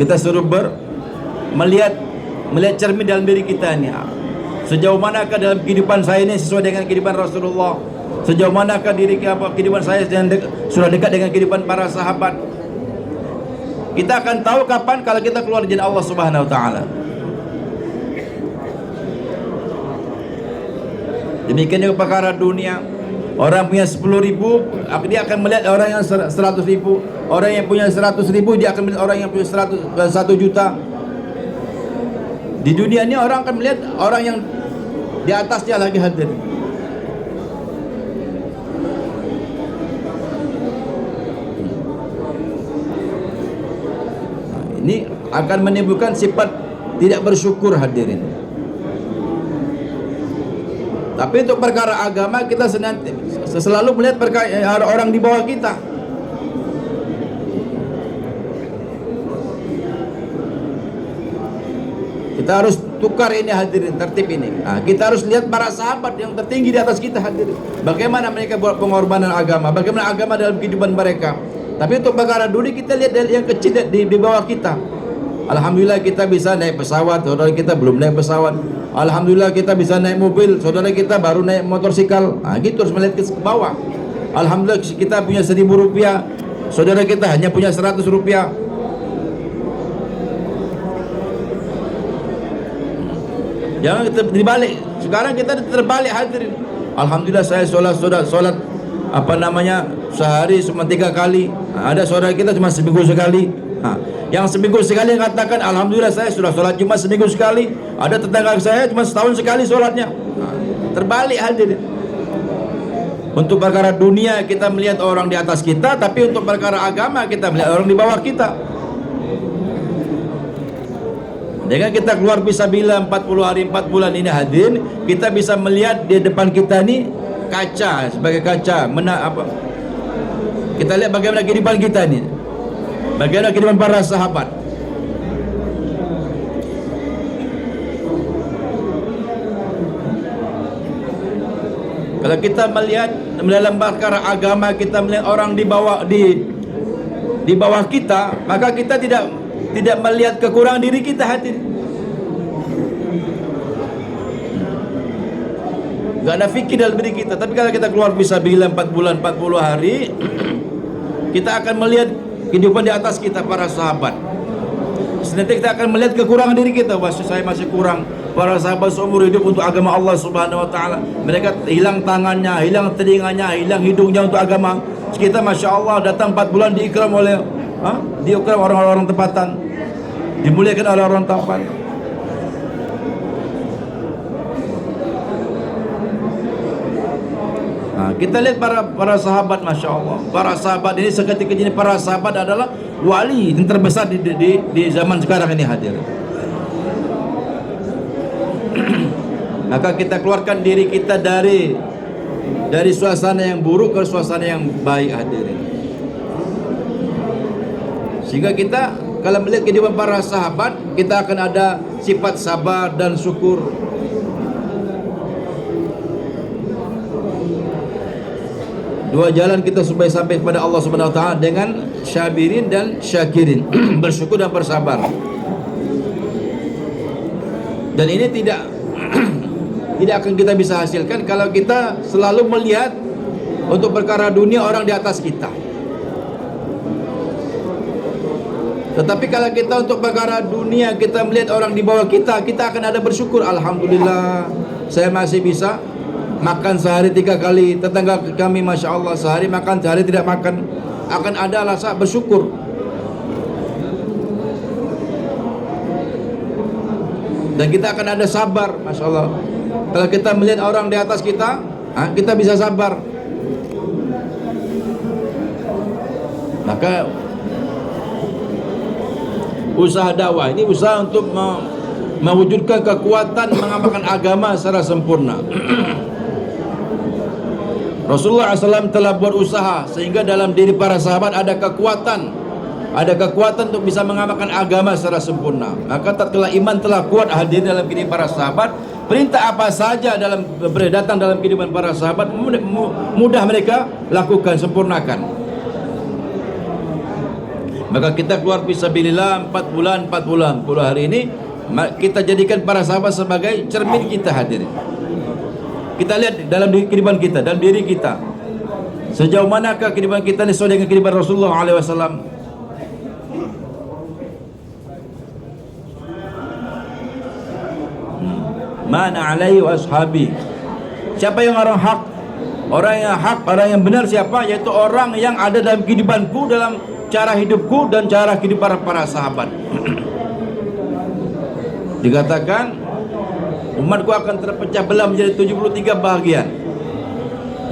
Kita suruh melihat cermin dalam diri kita ini. Sejauh manakah dalam kehidupan saya ini sesuai dengan kehidupan Rasulullah? Sejauh manakah kehidupan saya sudah dekat dengan kehidupan para sahabat? Kita akan tahu kapan kalau kita keluar dari Allah Subhanahu wa taala. Demikian juga perkara dunia. Orang punya 10.000, dia akan melihat orang yang 100.000. Orang yang punya 100.000, dia akan melihat orang yang punya 1 juta. Di dunia ini orang akan melihat orang yang di atasnya lagi hadir. Ini akan menimbulkan sifat tidak bersyukur hadirin. Tapi untuk perkara agama kita selalu melihat orang di bawah kita. Kita harus tukar ini hadirin, tertib ini. Kita harus lihat para sahabat yang tertinggi di atas kita hadirin. Bagaimana mereka buat pengorbanan agama, bagaimana agama dalam kehidupan mereka. Tapi untuk perkara dunia kita lihat yang kecil di bawah kita. Alhamdulillah kita bisa naik pesawat, saudara kita belum naik pesawat. Alhamdulillah kita bisa naik mobil, saudara kita baru naik motorsikal. Gitu harus melihat ke bawah. Alhamdulillah kita punya 1.000 rupiah, saudara kita hanya punya 100 rupiah. Jangan kita dibalik. Sekarang kita terbalik hadirin. Alhamdulillah saya solat apa namanya sehari cuma 3 kali. Ada saudara kita cuma seminggu sekali. Yang seminggu sekali katakan alhamdulillah saya sudah solat cuma seminggu sekali. Ada tetangga saya cuma setahun sekali solatnya. Terbalik hadirin. Untuk perkara dunia kita melihat orang di atas kita, tapi untuk perkara agama kita melihat orang di bawah kita. Dengan kita keluar fisabilillah 40 hari 4 bulan ini hadirin, kita bisa melihat di depan kita ni kaca, sebagai kaca kita lihat bagaimana kehidupan kita ni, bagaimana kehidupan para sahabat. Kalau kita melihat dalam perkara agama, kita melihat orang di bawah kita, maka kita tidak melihat kekurangan diri kita hadirin. Gak ada fikir dalam diri kita. Tapi kalau kita keluar fisabilillah 4 bulan 40 hari, kita akan melihat kehidupan di atas kita para sahabat. Sebenarnya kita akan melihat kekurangan diri kita. Wah, saya masih kurang. Para sahabat seumur hidup untuk agama Allah Subhanahu wa taala. Mereka hilang tangannya, hilang telinganya, hilang hidungnya untuk agama. Kita Masya Allah datang 4 bulan diikram oleh diikram orang-orang tempatan, dimuliakan oleh orang tampan. Kita lihat para sahabat, Masya Allah. Para sahabat ini seketika ini, para sahabat adalah wali yang terbesar di zaman sekarang ini hadir. Maka kita keluarkan diri kita dari suasana yang buruk ke suasana yang baik hadirin. Sehingga kita kalau melihat kehidupan para sahabat, kita akan ada sifat sabar dan syukur. Dua jalan kita supaya sampai kepada Allah Subhanahu wa taala dengan syabirin dan syakirin, bersyukur dan bersabar. Dan ini tidak akan kita bisa hasilkan kalau kita selalu melihat untuk perkara dunia orang di atas kita. Tetapi kalau kita untuk perkara dunia kita melihat orang di bawah kita, kita akan ada bersyukur. Alhamdulillah saya masih bisa makan sehari 3 kali. Tetangga kami Masya Allah sehari makan, sehari tidak makan. Akan ada rasa bersyukur. Dan kita akan ada sabar, Masya Allah. Kalau kita melihat orang di atas kita, kita bisa sabar. Maka usaha dakwah ini usaha untuk mewujudkan kekuatan mengamalkan agama secara sempurna. Rasulullah SAW telah buat usaha sehingga dalam diri para sahabat ada kekuatan untuk bisa mengamalkan agama secara sempurna. Maka tatkala iman telah kuat hadir dalam diri para sahabat, perintah apa saja datang dalam kehidupan para sahabat mudah mereka lakukan, sempurnakan. Maka kita keluar fisabilillah 4 bulan 40 hari ini, kita jadikan para sahabat sebagai cermin kita hadirin. Kita lihat dalam kehidupan kita, dalam diri kita, sejauh manakah kehidupan kita ini sesuai dengan kehidupan Rasulullah SAW. Mana alaihi wa ashabi. Siapa yang orang hak? Orang yang hak, orang yang benar siapa? Yaitu orang yang ada dalam kehidupanku, dalam cara hidupku dan cara kehidupan para sahabat. Dikatakan umatku akan terpecah belah menjadi 73 bahagian.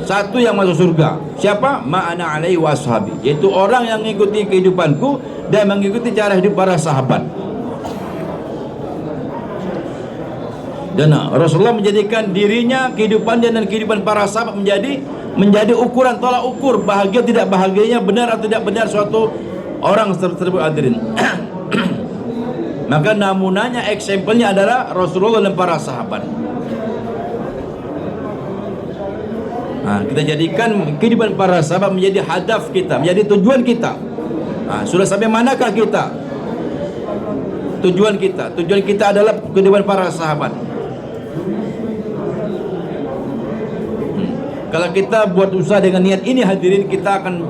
Satu yang masuk surga. Siapa? Ma'ana alaihi wa ashabi. Yaitu orang yang mengikuti kehidupanku dan mengikuti cara hidup para sahabat. Dan Rasulullah menjadikan dirinya, kehidupannya dan kehidupan para sahabat menjadi ukuran, tolak ukur bahagia tidak bahagianya, benar atau tidak benar suatu orang tersebut hadirin. Maka namunanya, eksempelnya adalah Rasulullah dan para sahabat. Kita jadikan kehidupan para sahabat menjadi hadaf kita, menjadi tujuan kita. Sudah sampai manakah kita? Tujuan kita adalah kehidupan para sahabat. Kalau kita buat usaha dengan niat ini hadirin, kita akan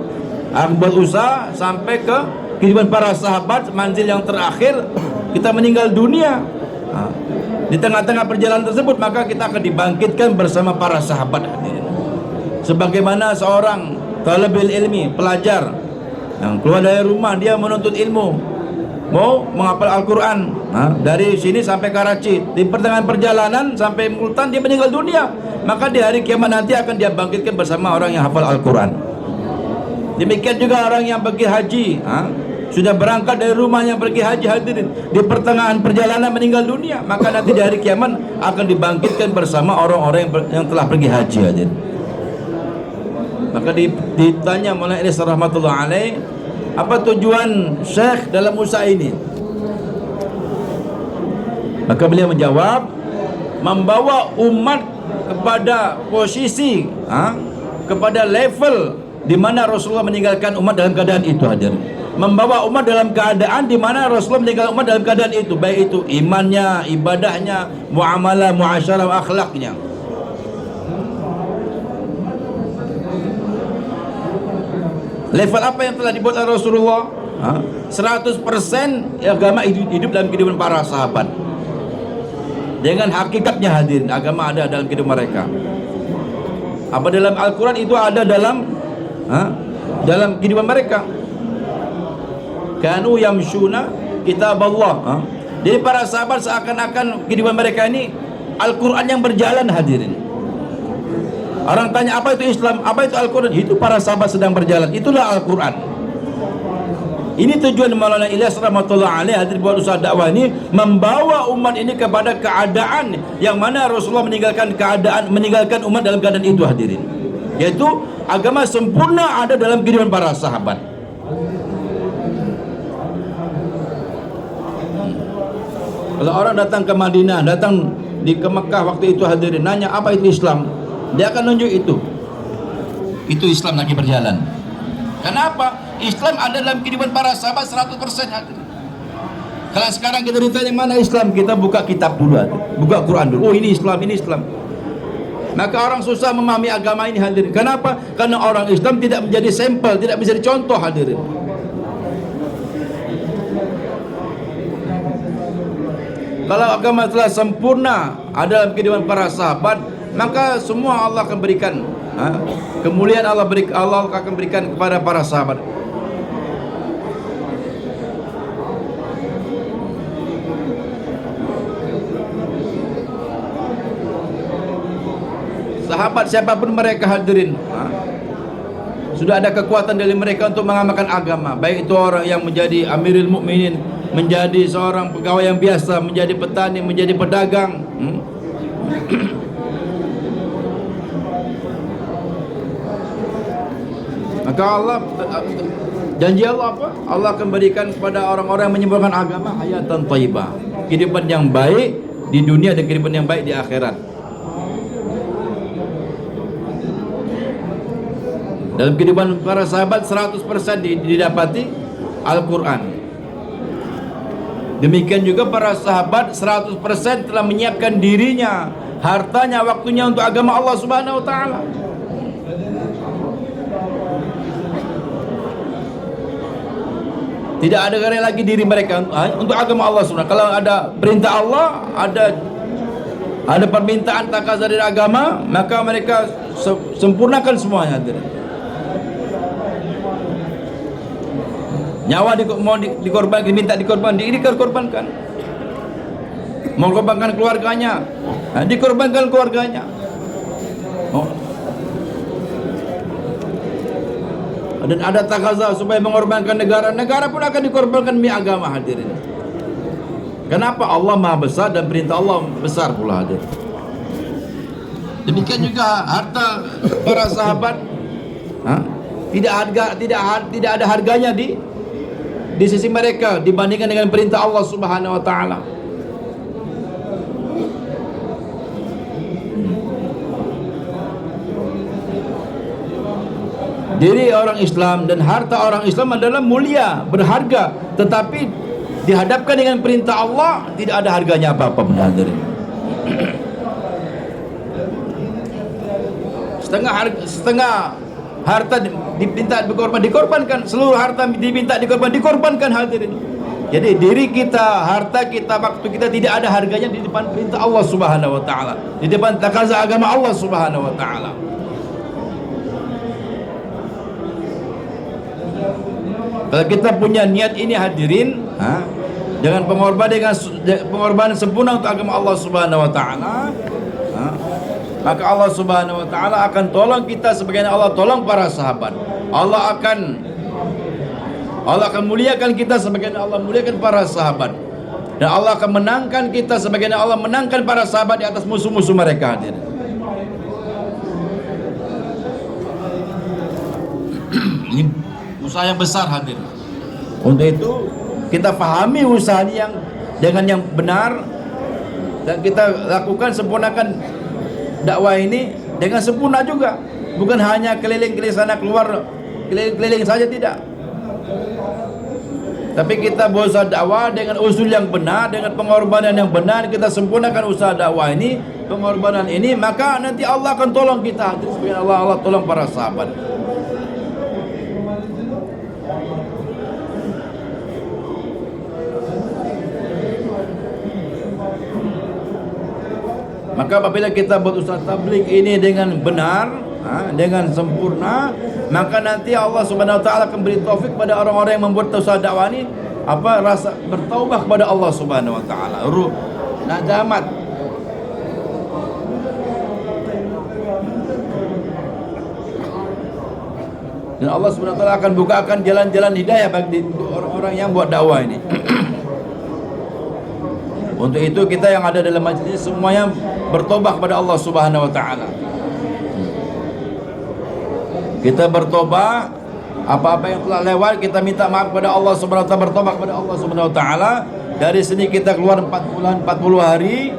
buat usaha sampai ke kehidupan para sahabat, manzil yang terakhir kita meninggal dunia. Di tengah-tengah perjalanan tersebut maka kita akan dibangkitkan bersama para sahabat. Sebagaimana seorang talibul ilmi, pelajar yang keluar dari rumah, dia menuntut ilmu, mau menghafal Al-Quran, dari sini sampai Karachi, di pertengahan perjalanan sampai Multan dia meninggal dunia, maka di hari kiamat nanti akan dia bangkitkan bersama orang yang hafal Al-Quran. Demikian juga orang yang pergi haji, sudah berangkat dari rumahnya pergi haji, hadirin, di pertengahan perjalanan meninggal dunia, maka nanti di hari kiamat akan dibangkitkan bersama orang-orang yang telah pergi haji, hadirin. Maka ditanya oleh Ilyas rahmatullah alaih, apa tujuan Syekh dalam usaha ini? Maka beliau menjawab, membawa umat kepada posisi, kepada level di mana Rasulullah meninggalkan umat dalam keadaan itu, hadir. Membawa umat dalam keadaan di mana Rasulullah meninggalkan umat dalam keadaan itu, baik itu imannya, ibadahnya, muamalah, muasyarah, akhlaknya. Level apa yang telah dibuat oleh Rasulullah? 100% agama hidup dalam kehidupan para sahabat. Dengan hakikatnya, hadirin, agama ada dalam kehidupan mereka. Apa dalam Al-Quran itu ada dalam kehidupan mereka. Kanu yamshuna kitab Allah. Jadi para sahabat seakan-akan kehidupan mereka ini Al-Quran yang berjalan, hadirin. Orang tanya apa itu Islam, apa itu Al-Quran? Itu para sahabat sedang berjalan, itulah Al-Quran. Ini tujuan Maulana Ilyas rahmatullah alaih hadir buat usaha dakwah ini, membawa umat ini kepada keadaan yang mana Rasulullah meninggalkan umat dalam keadaan itu, hadirin. Yaitu agama sempurna ada dalam kehidupan para sahabat. Kalau orang datang ke Madinah, datang ke Mekah waktu itu, hadirin, nanya apa itu Islam, dia akan nunjuk itu Islam lagi berjalan. Kenapa? Islam ada dalam kehidupan para sahabat 100%, hadirin. Kalau sekarang kita ditanya mana Islam, kita buka kitab dulu, buka Quran dulu, oh ini Islam, ini Islam. Maka orang susah memahami agama ini, hadirin. Kenapa? Karena orang Islam tidak menjadi sampel, tidak bisa dicontoh, hadirin. Kalau agama telah sempurna ada dalam kehidupan para sahabat, maka semua Allah akan berikan, kemuliaan Allah akan berikan kepada para sahabat. Sahabat siapapun mereka, hadirin, sudah ada kekuatan dari mereka untuk mengamalkan agama. Baik itu orang yang menjadi Amirul Mukminin, menjadi seorang pegawai yang biasa, menjadi petani, menjadi pedagang. Maka Allah, janji Allah apa? Allah akan berikan kepada orang-orang yang menyebarkan agama hayatan thayyibah, kehidupan yang baik di dunia dan kehidupan yang baik di akhirat. Dalam kehidupan para sahabat 100% didapati Al-Quran. Demikian juga para sahabat 100% telah menyiapkan dirinya, hartanya, waktunya untuk agama Allah Subhanahu wa taala. Tidak ada lagi diri mereka untuk agama Allah Subhanahu. Kalau ada perintah Allah, ada permintaan takaza dari agama, maka mereka sempurnakan semuanya. Nyawa mau dikorbankan, diminta dikorbankan, dikorbankan. Mau korbankan keluarganya, dikorbankan keluarganya. Dan ada takaza supaya mengorbankan negara pun akan dikorbankan demi agama, hadirin. Kenapa? Allah Maha Besar dan perintah Allah besar pula, hadirin. Demikian juga harta para sahabat, tidak ada harganya di sisi mereka dibandingkan dengan perintah Allah Subhanahu wa taala. Diri orang Islam dan harta orang Islam adalah mulia, berharga, tetapi dihadapkan dengan perintah Allah tidak ada harganya apa-apa, hadirin. Setengah Harta diminta dikorbankan, seluruh harta diminta dikorbankan hadirin. Jadi diri kita, harta kita, waktu kita tidak ada harganya di depan perintah Allah Subhanahu wa taala, di depan takaza agama Allah Subhanahu wa taala. Kalau kita punya niat ini hadirin, dengan pengorbanan sempurna untuk agama Allah Subhanahu wa taala, maka Allah Subhanahu wa taala akan tolong kita sebagaimana Allah tolong para sahabat. Allah akan muliakan kita sebagaimana Allah muliakan para sahabat, dan Allah akan menangkan kita sebagaimana Allah menangkan para sahabat di atas musuh-musuh mereka. Ini usaha yang besar hadir. Untuk itu kita pahami usaha ini dengan yang benar, dan kita lakukan, sempurnakan dakwah ini dengan sempurna juga, bukan hanya keliling-keliling sana keluar, keliling-keliling saja, tidak. Tapi kita berusaha dakwah dengan usul yang benar, dengan pengorbanan yang benar. Kita sempurnakan usaha dakwah ini, pengorbanan ini, maka nanti Allah akan tolong kita. Sebagian Allah tolong para sahabat. Maka apabila kita berusaha tabligh ini dengan benar, dengan sempurna, maka nanti Allah Subhanahu wa taala akan beri taufik pada orang-orang yang membuat usaha dakwah ini rasa bertaubat kepada Allah Subhanahu wa taala, nadamat. Dan Allah Subhanahu wa taala akan bukakan jalan-jalan hidayah bagi orang-orang yang buat dakwah ini. Untuk itu kita yang ada dalam majlis semuanya bertobat kepada Allah Subhanahu wa taala. Kita bertobat, apa-apa yang telah lewat kita minta maaf kepada Allah Subhanahu wa taala, bertobat kepada Allah Subhanahu wa taala. Dari sini kita keluar 4 bulan 40 hari,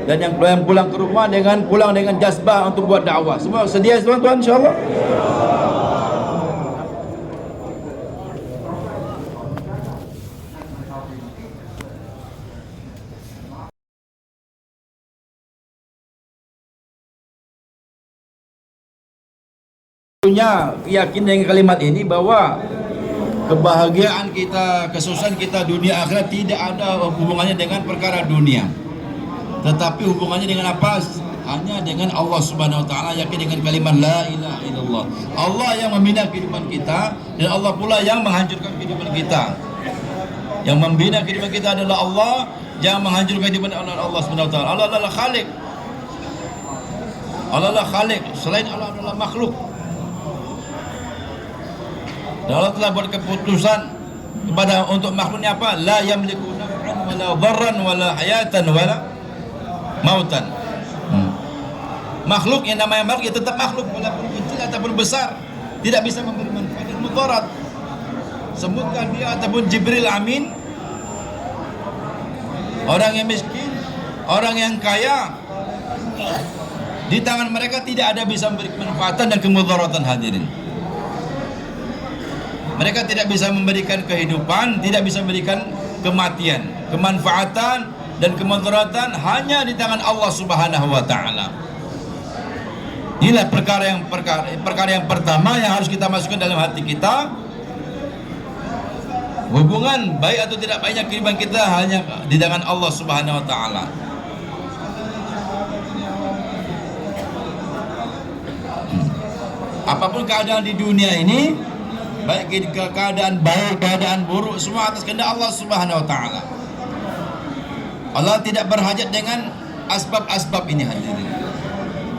dan yang pulang ke rumah pulang dengan jazbah untuk buat dakwah. Semua sedia tuan-tuan insyaallah. Punya keyakinan dengan kalimat ini bahwa kebahagiaan kita, kesuksesan kita dunia akhirat tidak ada hubungannya dengan perkara dunia, tetapi hubungannya dengan apa? Hanya dengan Allah Subhanahu wa taala. Yakin dengan kalimat la ilaha illallah. Allah yang membina kehidupan kita, dan Allah pula yang menghancurkan kehidupan kita. Yang membina kehidupan kita adalah Allah, yang menghancurkan kehidupan Allah Subhanahu wa taala. Allah adalah Khalik. Allah adalah Khalik, selain Allah adalah makhluk. Dan Allah telah buat keputusan untuk makhluknya apa? La yamliku naf'an wala dharran wala hayatan wala mautan. Makhluk yang namanya makhluk, ya tetap makhluk, walaupun kecil ataupun besar, tidak bisa memberi manfaat dan mudarat. Sebutkan dia ataupun Jibril Amin, orang yang miskin, orang yang kaya, di tangan mereka tidak ada bisa memberi kemanfaatan dan kemudaratan hadirin. Mereka tidak bisa memberikan kehidupan, tidak bisa memberikan kematian, kemanfaatan dan kemudaratan hanya di tangan Allah Subhanahu wa taala. Inilah perkara yang pertama yang harus kita masukkan dalam hati kita. Hubungan baik atau tidak baiknya kehidupan kita hanya di tangan Allah Subhanahu wa taala. Apapun keadaan di dunia ini, baik keadaan baik, keadaan buruk, semua atas kehendak Allah Subhanahu wa taala. Allah tidak berhajat dengan asbab-asbab ini hadirin.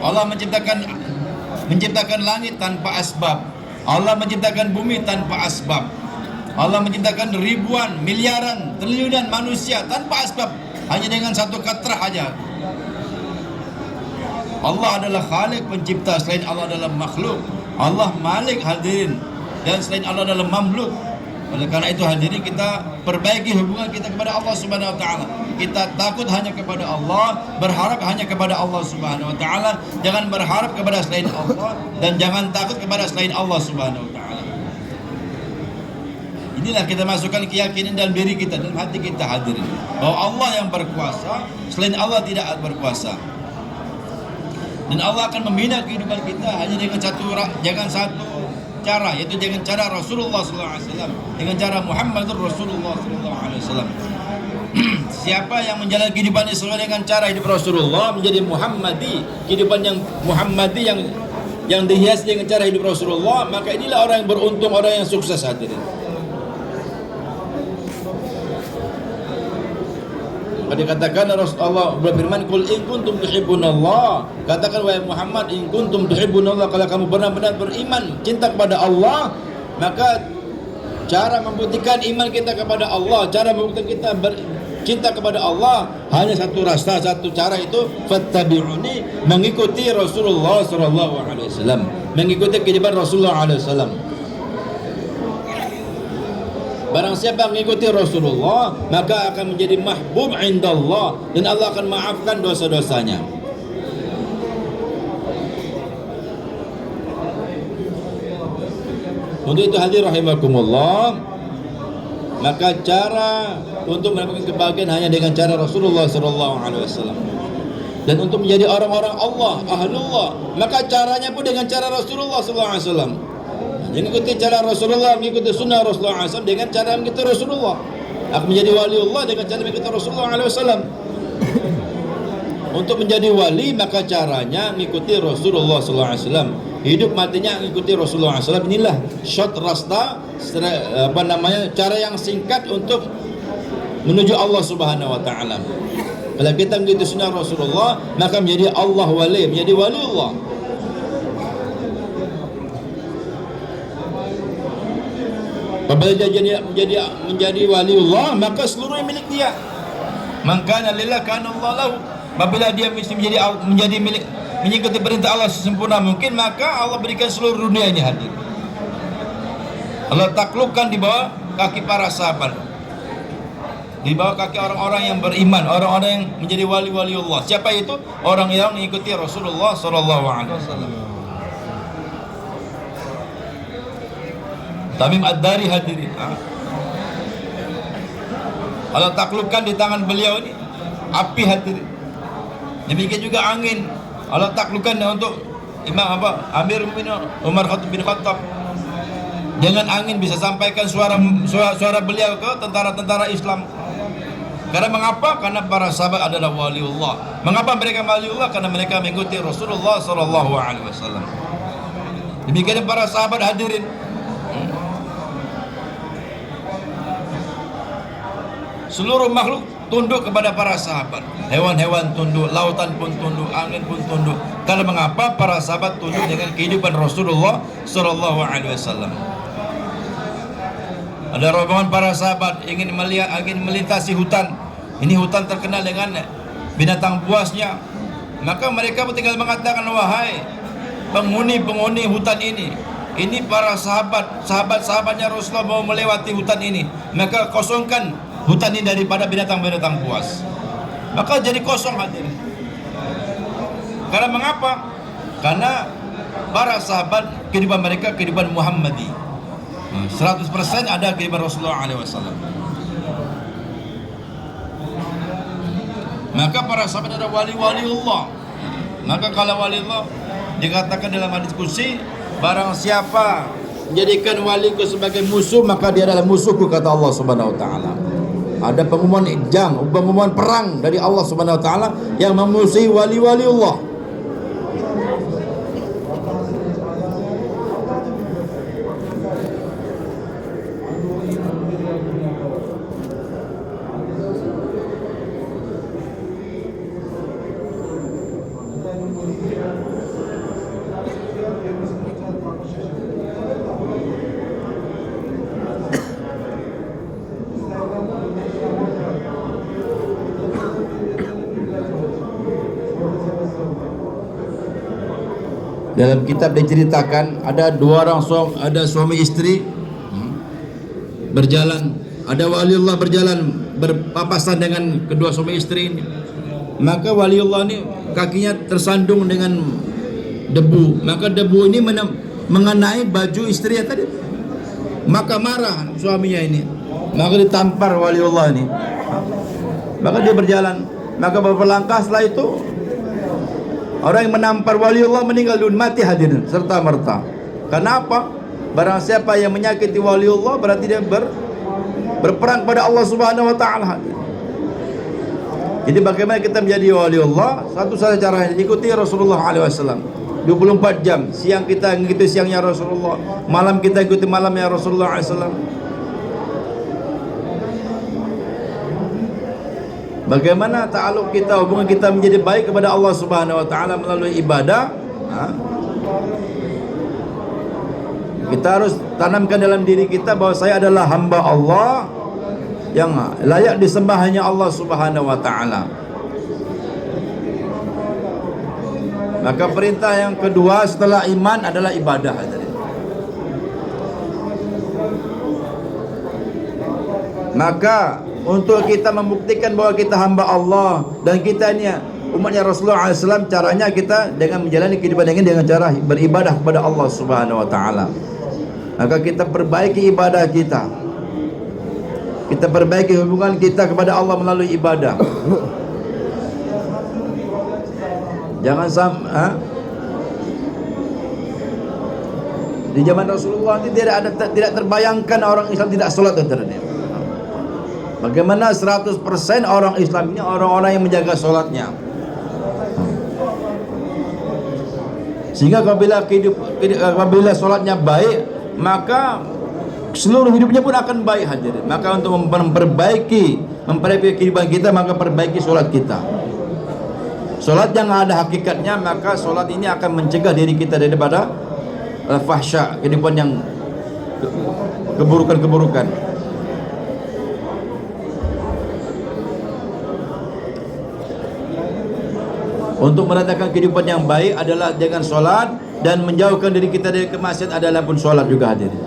Allah menciptakan langit tanpa asbab. Allah menciptakan bumi tanpa asbab. Allah menciptakan ribuan, miliaran, triliunan manusia tanpa asbab, hanya dengan satu katrah aja. Allah adalah Khalik, pencipta, selain Allah adalah makhluk. Allah Malik hadirin, dan selain Allah adalah mamluk. Oleh karena itu hadirin, kita perbaiki hubungan kita kepada Allah Subhanahu wa taala. Kita takut hanya kepada Allah, berharap hanya kepada Allah Subhanahu wa taala. Jangan berharap kepada selain Allah, dan jangan takut kepada selain Allah Subhanahu wa taala. Inilah kita masukkan keyakinan dalam diri kita, dalam hati kita hadirin, bahwa Allah yang berkuasa, selain Allah tidak berkuasa. Dan Allah akan membina kehidupan kita hanya dengan jangan satu cara, yaitu dengan cara Rasulullah SAW, dengan cara Muhammadur Rasulullah SAW. Siapa yang menjalani kehidupan sesuai dengan cara hidup Rasulullah, menjadi Muhammadi, kehidupan yang Muhammadi yang dihias dengan cara hidup Rasulullah, maka inilah orang yang beruntung, orang yang sukses hadirin. Dikatakan Rasulullah berfirman, "Qul in kuntum tuhibbunallah." Katakan wahai Muhammad, in kuntum tuhibbunallah, kalau kamu benar-benar beriman, cinta kepada Allah, maka cara membuktikan iman kita kepada Allah, cara membuktikan kita cinta kepada Allah hanya satu rasa, satu cara, itu fattabi'uni, mengikuti Rasulullah sallallahu alaihi wasallam, mengikuti kehidupan Rasulullah alaihi wasallam. Barang siapa mengikuti Rasulullah, maka akan menjadi mahbub indallah, dan Allah akan maafkan dosa-dosanya. Untuk itu hadir rahimakumullah, maka cara untuk mendapatkan kebahagiaan hanya dengan cara Rasulullah SAW. Dan untuk menjadi orang-orang Allah, ahlullah, maka caranya pun dengan cara Rasulullah SAW. Mengikuti cara Rasulullah, mengikuti sunnah Rasulullah SAW dengan cara mengikuti Rasulullah. Aku menjadi waliullah dengan cara mengikuti Rasulullah SAW. Untuk menjadi wali, maka caranya mengikuti Rasulullah SAW. Hidup matinya mengikuti Rasulullah SAW. Inilah short rasta, cara yang singkat untuk menuju Allah Subhanahu Wa Taala. Kalau kita mengikuti sunnah Rasulullah, maka menjadi Allah wali, menjadi waliullah. Apabila dia menjadi waliullah, maka seluruhnya milik dia. Man kana lillah kana Allah lahu. Apabila dia menjadi milik, mengikuti perintah Allah sesempurna mungkin, maka Allah berikan seluruh dunia ini hadir. Allah taklukkan di bawah kaki para sahabat, di bawah kaki orang-orang yang beriman, orang-orang yang menjadi wali-waliullah. Siapa itu? Orang yang mengikuti Rasulullah SAW. Tamim Ad-Dari hadirin. Allah taklukkan di tangan beliau ini api hadirin. Demikian juga angin. Allah taklukkan untuk Amir Mu'minin Umar bin Khattab. Dengan angin bisa sampaikan suara beliau ke tentara-tentara Islam. Karena mengapa? Karena para sahabat adalah waliullah. Mengapa mereka waliullah? Karena mereka mengikuti Rasulullah SAW. Demikian para sahabat hadirin. Seluruh makhluk tunduk kepada para sahabat. Hewan-hewan tunduk, lautan pun tunduk, angin pun tunduk. Karena mengapa? Para sahabat tunduk dengan kehidupan Rasulullah SAW. Ada rombongan para sahabat ingin melintasi hutan. Ini hutan terkenal dengan binatang buasnya. Maka mereka tinggal mengatakan, wahai penghuni hutan ini para sahabatnya Rasulullah mau melewati hutan ini, maka kosongkan hutan ini daripada binatang-binatang buas. Maka jadi kosong hadirin. Karena mengapa? Karena para sahabat kehidupan mereka kehidupan Muhammadi. 100% ada kehidupan Rasulullah SAW. Maka para sahabat adalah wali-waliullah. Maka kalau waliullah dikatakan dalam hadis qudsi, barang siapa menjadikan waliku sebagai musuh, maka dia adalah musuhku, kata Allah Subhanahu Wa Taala. Ada pengumuman perang dari Allah Subhanahu Wa Taala yang memusuhi wali-waliullah. Dalam kitab diceritakan ada ada suami istri berjalan, ada waliullah berjalan berpapasan dengan kedua suami istri ini. Maka waliullah ini kakinya tersandung dengan debu, maka debu ini mengenai baju istrinya tadi. Maka marah suaminya ini, maka ditampar waliullah ini. Maka dia berjalan, maka beberapa langkah setelah itu Orang yang menampar waliullah meninggal dunia, mati hadirin serta merta. Kenapa? Barang siapa yang menyakiti waliullah berarti dia berperang pada Allah Subhanahu wa taala. Jadi bagaimana kita menjadi waliullah? Satu-satunya caranya ikuti Rasulullah alaihi wasallam. 24 jam. Siang kita ikuti siangnya Rasulullah, malam kita ikuti malamnya Rasulullah alaihi wasallam. Bagaimana ta'aluk kita, hubungan kita menjadi baik kepada Allah Subhanahu wa taala melalui ibadah? Kita harus tanamkan dalam diri kita bahwa saya adalah hamba Allah yang layak disembah hanya Allah Subhanahu wa taala. Maka perintah yang kedua setelah iman adalah ibadah. Maka untuk kita membuktikan bahwa kita hamba Allah dan kita ini umatnya Rasulullah SAW, caranya kita dengan menjalani kehidupan dengan cara beribadah kepada Allah Subhanahu wa taala. Maka kita perbaiki ibadah kita. Kita perbaiki hubungan kita kepada Allah melalui ibadah. Jangan sampai di zaman Rasulullah ini tidak terbayangkan orang Islam tidak sholat. Bagaimana 100% orang Islam ini orang-orang yang menjaga sholatnya. Sehingga apabila sholatnya baik, maka seluruh hidupnya pun akan baik hadirin. Maka untuk memperbaiki kehidupan kita, maka perbaiki sholat kita. Sholat yang ada hakikatnya, maka sholat ini akan mencegah diri kita daripada fahsya, kehidupan yang keburukan-keburukan. Untuk mendatangkan kehidupan yang baik adalah dengan sholat, dan menjauhkan diri kita dari kemaksiatan adalah pun sholat juga hadirin.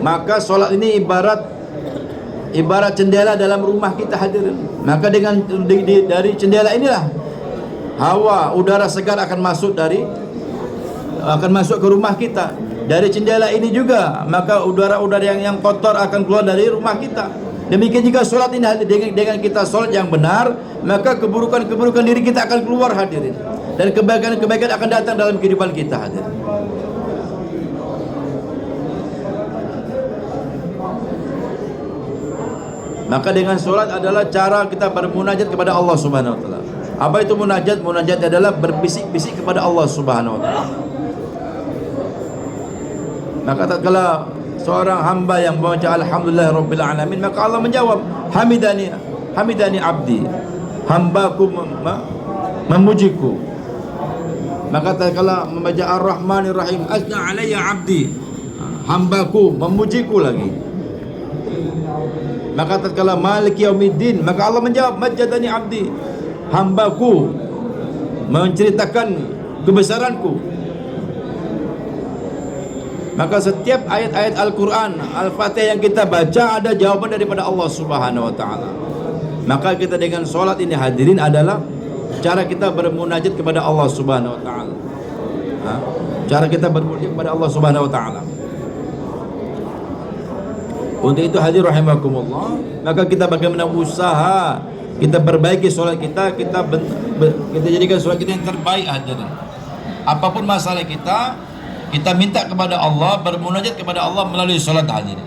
Maka sholat ini ibarat jendela dalam rumah kita hadirin. Maka dengan dari jendela inilah hawa udara segar akan masuk ke rumah kita. Dari jendela ini juga maka udara-udara yang kotor akan keluar dari rumah kita. Demikian juga sholat ini hadirin, dengan kita sholat yang benar, maka keburukan-keburukan diri kita akan keluar hadirin, dan kebaikan-kebaikan akan datang dalam kehidupan kita hadirin. Maka dengan sholat adalah cara kita bermunajat kepada Allah Subhanahu wa taala. Apa itu munajat? Munajat adalah berbisik-bisik kepada Allah Subhanahu wa taala. Maka tatkala seorang hamba yang membaca alhamdulillah rabbil alamin, maka Allah menjawab, hamidani abdi, hambaku memujiku. Maka tatkala membaca ar-rahmanir rahim, asna alayya abdi, hambaku memujiku lagi. Maka tatkala maliki yaumiddin, maka Allah menjawab, majjadani abdi, hambaku menceritakan kebesaranku. Maka setiap ayat-ayat Al-Quran, Al-Fatihah yang kita baca ada jawaban daripada Allah Subhanahu wa taala. Maka kita dengan sholat ini hadirin adalah cara kita bermunajat kepada Allah Subhanahu wa taala. Cara kita bermunajat kepada Allah Subhanahu wa taala. Untuk itu hadir rahimakumullah, maka kita bagaimana usaha kita perbaiki sholat kita, kita jadikan sholat kita yang terbaik hadirin. Apapun masalah kita minta kepada Allah, bermunajat kepada Allah melalui sholat hadirin.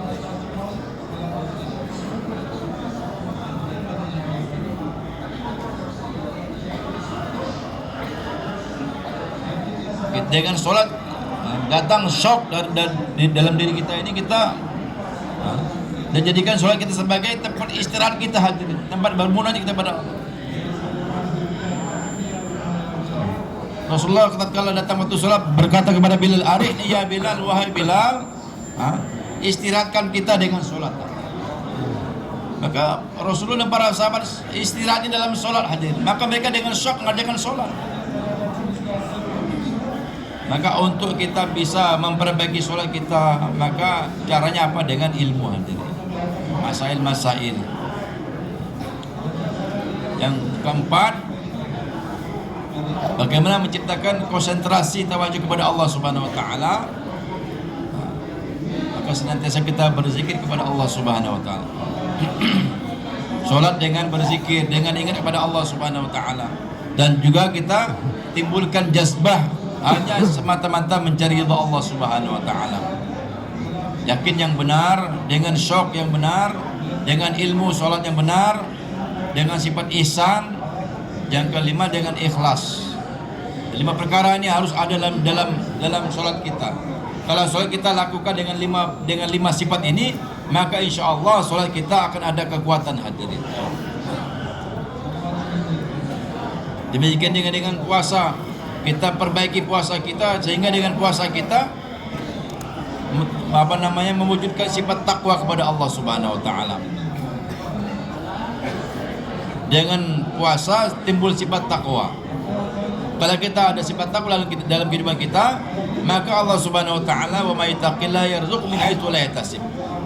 Dengan sholat datang shock dari dalam diri kita ini, kita dan jadikan sholat kita sebagai tempat istirahat kita hadirin, tempat bermunajat kita kepada Allah. Rasulullah tatkala datang waktu sholat berkata kepada Bilal, "Arihni ya Bilal, wahai Bilal, istirahatkan kita dengan sholat." Maka Rasulullah dan para sahabat istirahat dalam sholat hadirin. Maka mereka dengan syok mengerjakan sholat. Maka untuk kita bisa memperbaiki sholat kita, maka caranya apa? Dengan ilmu hadirin, masail-masail. Yang keempat, bagaimana menciptakan konsentrasi tawajuh kepada Allah Subhanahu wa taala. maka senantiasa kita berzikir kepada Allah Subhanahu wa taala. Salat dengan berzikir, dengan ingat kepada Allah Subhanahu wa taala, dan juga kita timbulkan jazbah hanya semata-mata mencari ridha Allah Subhanahu wa taala. Yakin yang benar, dengan syok yang benar, dengan ilmu salat yang benar, dengan sifat ihsan. Yang kelima dengan ikhlas. 5 perkara ini harus ada dalam salat kita. Kalau salat kita lakukan dengan lima sifat ini, maka insya Allah salat kita akan ada kekuatan, hadirin. Demikian dengan puasa, kita perbaiki puasa kita sehingga dengan puasa kita mewujudkan sifat takwa kepada Allah Subhanahu wa taala. Dengan puasa timbul sifat takwa. Kalau kita ada sifat takwa dalam kehidupan kita, maka Allah Subhanahu wa taala, wa may yattaqillaha yarzuqhu min haitsu la yahtasib,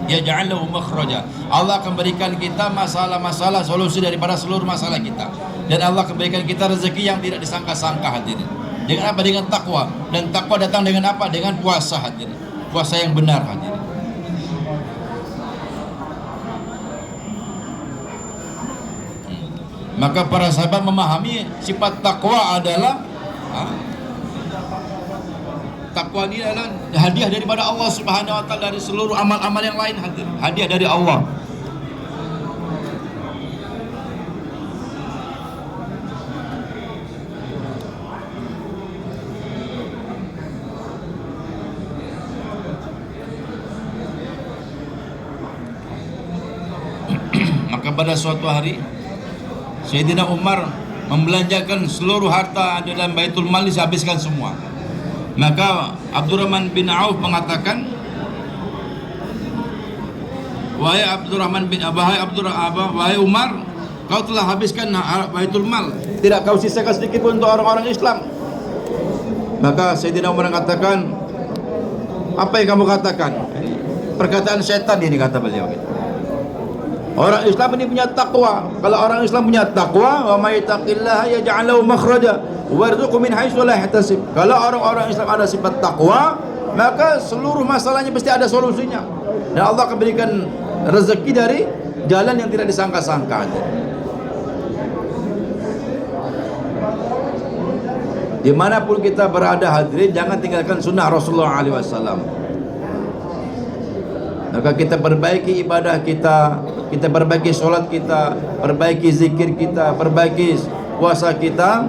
yaj'al lahu makhraja. Allah akan berikan kita masalah-masalah, solusi daripada seluruh masalah kita, dan Allah akan berikan kita rezeki yang tidak disangka-sangka, hadirin. Dengan apa? Dengan takwa. Dan takwa datang dengan apa? Dengan puasa, hadirin. Puasa yang benar, hadirin. Maka para sahabat memahami sifat takwa adalah takwa ini adalah hadiah daripada Allah Subhanahu wa taala dari seluruh amal-amal yang lain, hadirin. Hadiah dari Allah. Maka pada suatu hari Sayyidina Umar membelanjakan seluruh harta dalam Baitul Mal, dihabiskan semua. Maka Abdurrahman bin Auf mengatakan, wahai Umar, kau telah habiskan Baitul Mal, tidak kau sisakan sedikit pun untuk orang-orang Islam. Maka Sayyidina Umar mengatakan, apa yang kamu katakan? Perkataan setan ini, kata beliau. Orang Islam ini punya takwa. Kalau orang Islam punya takwa, wa may yattaqillaha yaj'al lahu makhraja wa yarzuqhu min haitsu la yahtasib. Kalau orang-orang Islam ada sifat takwa, maka seluruh masalahnya pasti ada solusinya. Dan Allah akan berikan rezeki dari jalan yang tidak disangka-sangka. Dimanapun kita berada, hadirin, jangan tinggalkan sunnah Rasulullah SAW. Maka kita perbaiki ibadah kita, kita perbaiki sholat kita, perbaiki zikir kita, perbaiki puasa kita,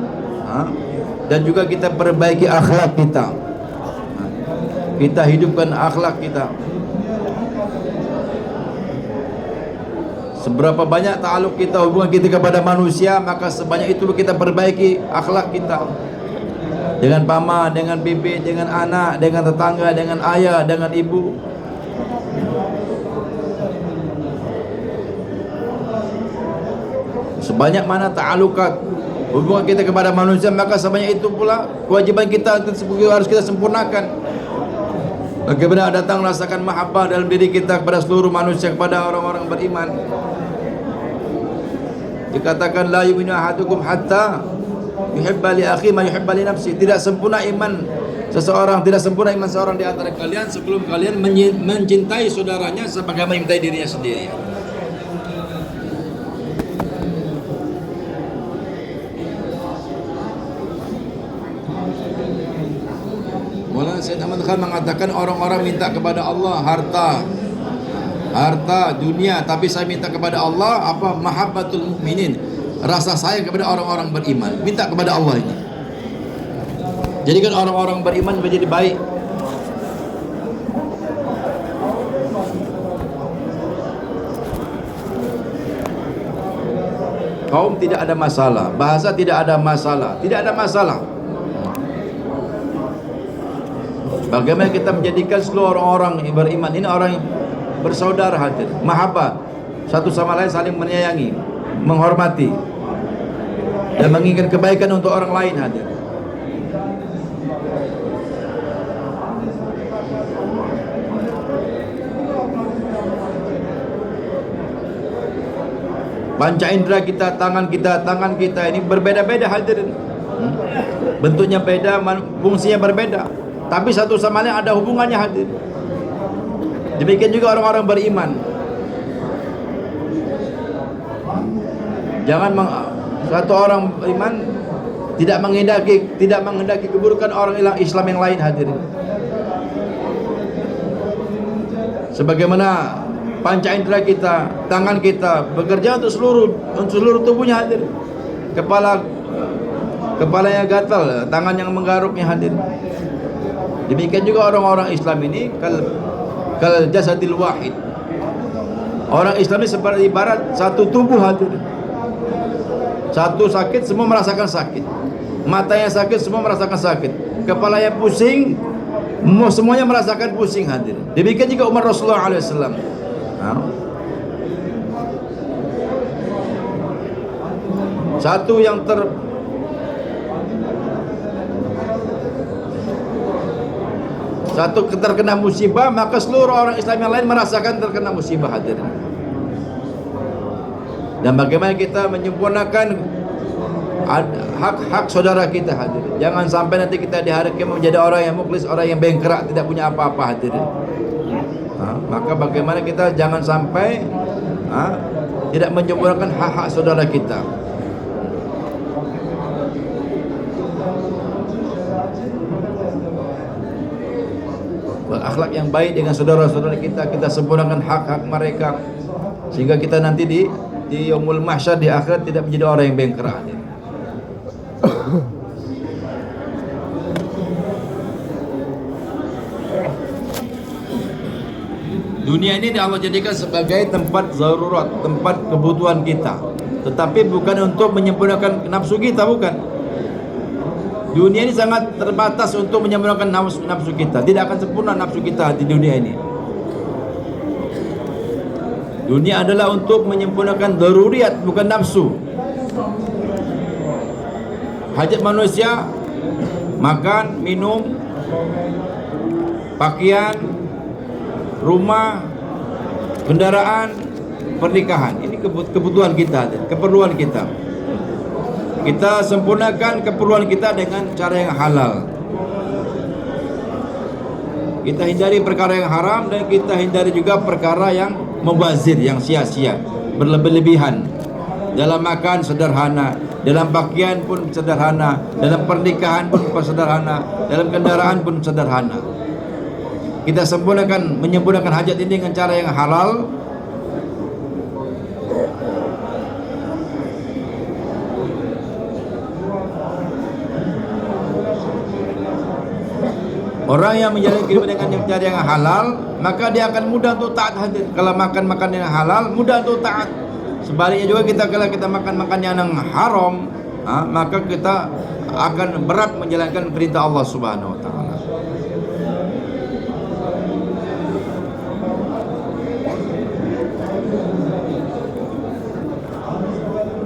dan juga kita perbaiki akhlak kita. Kita hidupkan akhlak kita. Seberapa banyak ta'aluk kita, hubungan kita kepada manusia, maka sebanyak itu kita perbaiki akhlak kita. Dengan paman, dengan bibi, dengan anak, dengan tetangga, dengan ayah, dengan ibu. Sebanyak mana ta'alukat hubungan kita kepada manusia, maka sebanyak itu pula kewajiban kita harus kita sempurnakan. Bagaimana datang rasakan mahabbah dalam diri kita kepada seluruh manusia, kepada orang-orang beriman. Dikatakan la yu'minu ahadukum hatta yuhibba li akhi ma yuhibba li nafsi. Tidak sempurna iman seseorang di antara kalian sebelum kalian mencintai saudaranya sebagaimana mencintai dirinya sendiri. Sayyid Ahmad Khan mengatakan, orang-orang minta kepada Allah harta dunia, tapi saya minta kepada Allah apa? Mahabbatul mu'minin, rasa sayang kepada orang-orang beriman. Minta kepada Allah ini. Jadikan orang-orang beriman menjadi baik. Kaum tidak ada masalah, bahasa tidak ada masalah, tidak ada masalah. Bagaimana kita menjadikan seluruh orang beriman ini orang bersaudara, hadir, mahabbah, satu sama lain saling menyayangi, menghormati, dan menginginkan kebaikan untuk orang lain, hadir. Panca indera kita, tangan kita ini berbeda-beda, hadirin. Bentuknya beda, fungsinya berbeda, tapi satu sama lain ada hubungannya, hadir. Demikian juga orang-orang beriman. Jangan satu orang beriman tidak menghendaki keburukan orang Islam yang lain, hadirin. Sebagaimana panca indera kita, tangan kita bekerja untuk seluruh tubuhnya, hadir. Kepalanya gatal, tangan yang menggaruknya, hadir. Demikian juga orang-orang Islam ini kal jasadil wahid. Orang Islam ini seperti ibarat satu tubuh, hadir. Satu sakit semua merasakan sakit. Matanya sakit semua merasakan sakit. Kepalanya pusing, semuanya merasakan pusing, hadir. Demikian juga umat Rasulullah SAW. Satu yang terkena musibah, maka seluruh orang Islam yang lain merasakan terkena musibah, hadirin. Dan bagaimana kita menyempurnakan hak-hak saudara kita, hadirin. Jangan sampai nanti kita di hari kiamat menjadi orang yang muklis, orang yang bengkerak, tidak punya apa-apa, hadirin. Maka bagaimana kita jangan sampai tidak menyempurnakan hak-hak saudara kita. Berakhlak yang baik dengan saudara-saudara kita, kita sempurnakan hak-hak mereka, sehingga kita nanti di yaumul mahsyar, di akhirat, tidak menjadi orang yang bengkerak. Dunia ini Allah jadikan sebagai tempat zarurat, tempat kebutuhan kita, tetapi bukan untuk menyempurnakan nafsu kita, bukan. Dunia ini sangat terbatas untuk menyempurnakan nafsu kita. Tidak akan sempurna nafsu kita di dunia ini. Dunia adalah untuk menyempurnakan daruriyat, bukan nafsu. Hajat manusia, makan, minum, pakaian, rumah, kendaraan, pernikahan. Ini kebutuhan kita, keperluan kita. Kita sempurnakan keperluan kita dengan cara yang halal. Kita hindari perkara yang haram, dan kita hindari juga perkara yang mubazir, yang sia-sia, berlebihan. Dalam makan sederhana, dalam pakaian pun sederhana, dalam pernikahan pun sederhana, dalam kendaraan pun sederhana. Kita menyempurnakan hajat ini dengan cara yang halal. Orang yang menjalani kehidupan dengan cara yang halal, maka dia akan mudah untuk taat, hadir. Kalau makan yang halal, mudah untuk taat. Sebaliknya juga kalau kita makan yang haram, maka kita akan berat menjalankan perintah Allah Subhanahu wa taala.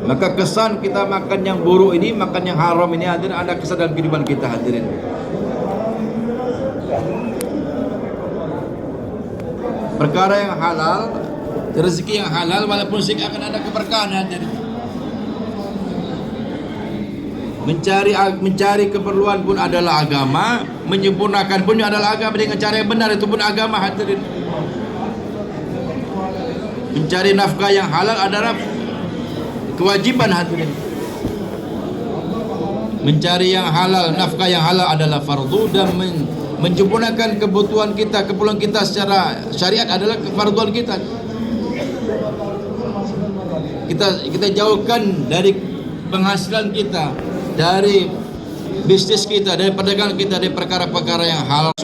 Maka kesan kita makan yang buruk ini, makan yang haram ini, hadirin, ada kesan dalam kehidupan kita, hadirin. Perkara yang halal, rezeki yang halal, walaupun sedikit akan ada keberkahan, hadirin. Mencari keperluan pun adalah agama, menyempurnakan pun adalah agama dengan cara yang benar, itu pun agama, hadirin. Mencari nafkah yang halal adalah kewajiban, hadirin. Mencari yang halal, nafkah yang halal adalah fardu, dan menyempurnakan kebutuhan kita, keperluan kita secara syariat adalah kefarduan kita. Kita jauhkan dari penghasilan kita, dari bisnis kita, dari perdagangan kita, dari perkara-perkara yang halal,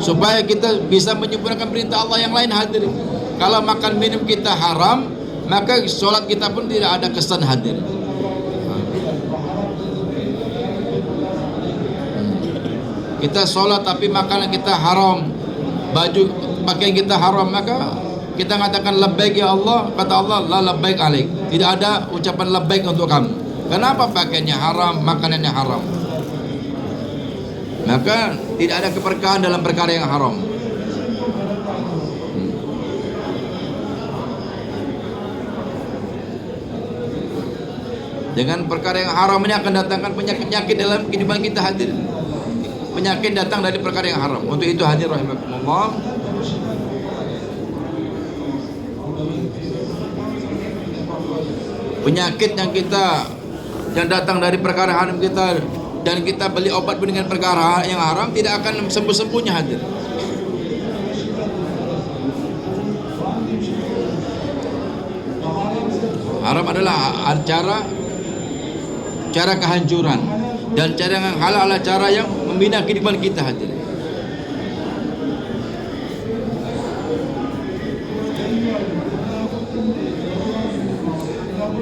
supaya kita bisa menyempurnakan perintah Allah yang lain, hadirin. Kalau makan minum kita haram, maka sholat kita pun tidak ada kesan, hadir. Kita sholat tapi makanan kita haram, baju pakaian kita haram, maka kita mengatakan labbaik ya Allah, kata Allah la labbaik alaik. Tidak ada ucapan labbaik untuk kamu. Kenapa? Pakaiannya haram, makanannya haram. Maka tidak ada keberkahan dalam perkara yang haram. Dengan perkara yang haram ini akan datangkan penyakit-penyakit dalam kehidupan kita, hadir. penyakit datang dari perkara yang haram. Untuk itu hadir rahimakumullah, penyakit yang datang dari perkara haram kita, dan kita beli obat pun dengan perkara yang haram, tidak akan sembuh-sembuhnya hadir. Haram adalah cara kehancuran, dan cara yang halal adalah cara yang membina kehidupan kita hadir.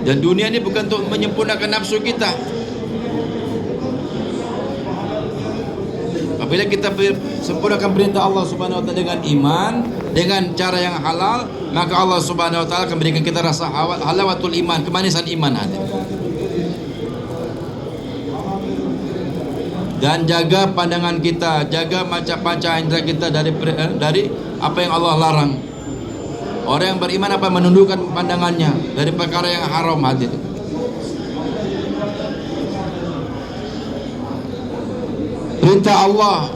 Dan dunia ini bukan untuk menyempurnakan nafsu kita. Apabila kita sempurnakan perintah Allah Subhanahu wa taala dengan iman, dengan cara yang halal, maka Allah Subhanahu wa taala akan berikan kita rasa halawatul iman, kemanisan iman hadir. Dan jaga pandangan kita, jaga panca indera kita dari apa yang Allah larang. Orang yang beriman apa menundukkan pandangannya dari perkara yang haram hadir. Perintah Allah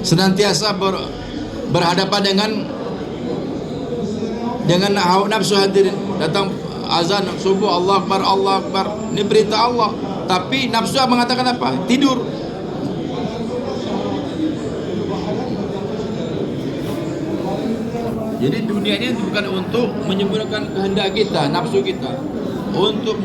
senantiasa berhadapan dengan hawa nafsu hadirin. Datang azan subuh, Allah Akbar, Allah Akbar, ini perintah Allah, tapi nafsu mengatakan apa? Tidur. Jadi dunia ini bukan untuk menyempurnakan kehendak kita, nafsu kita, untuk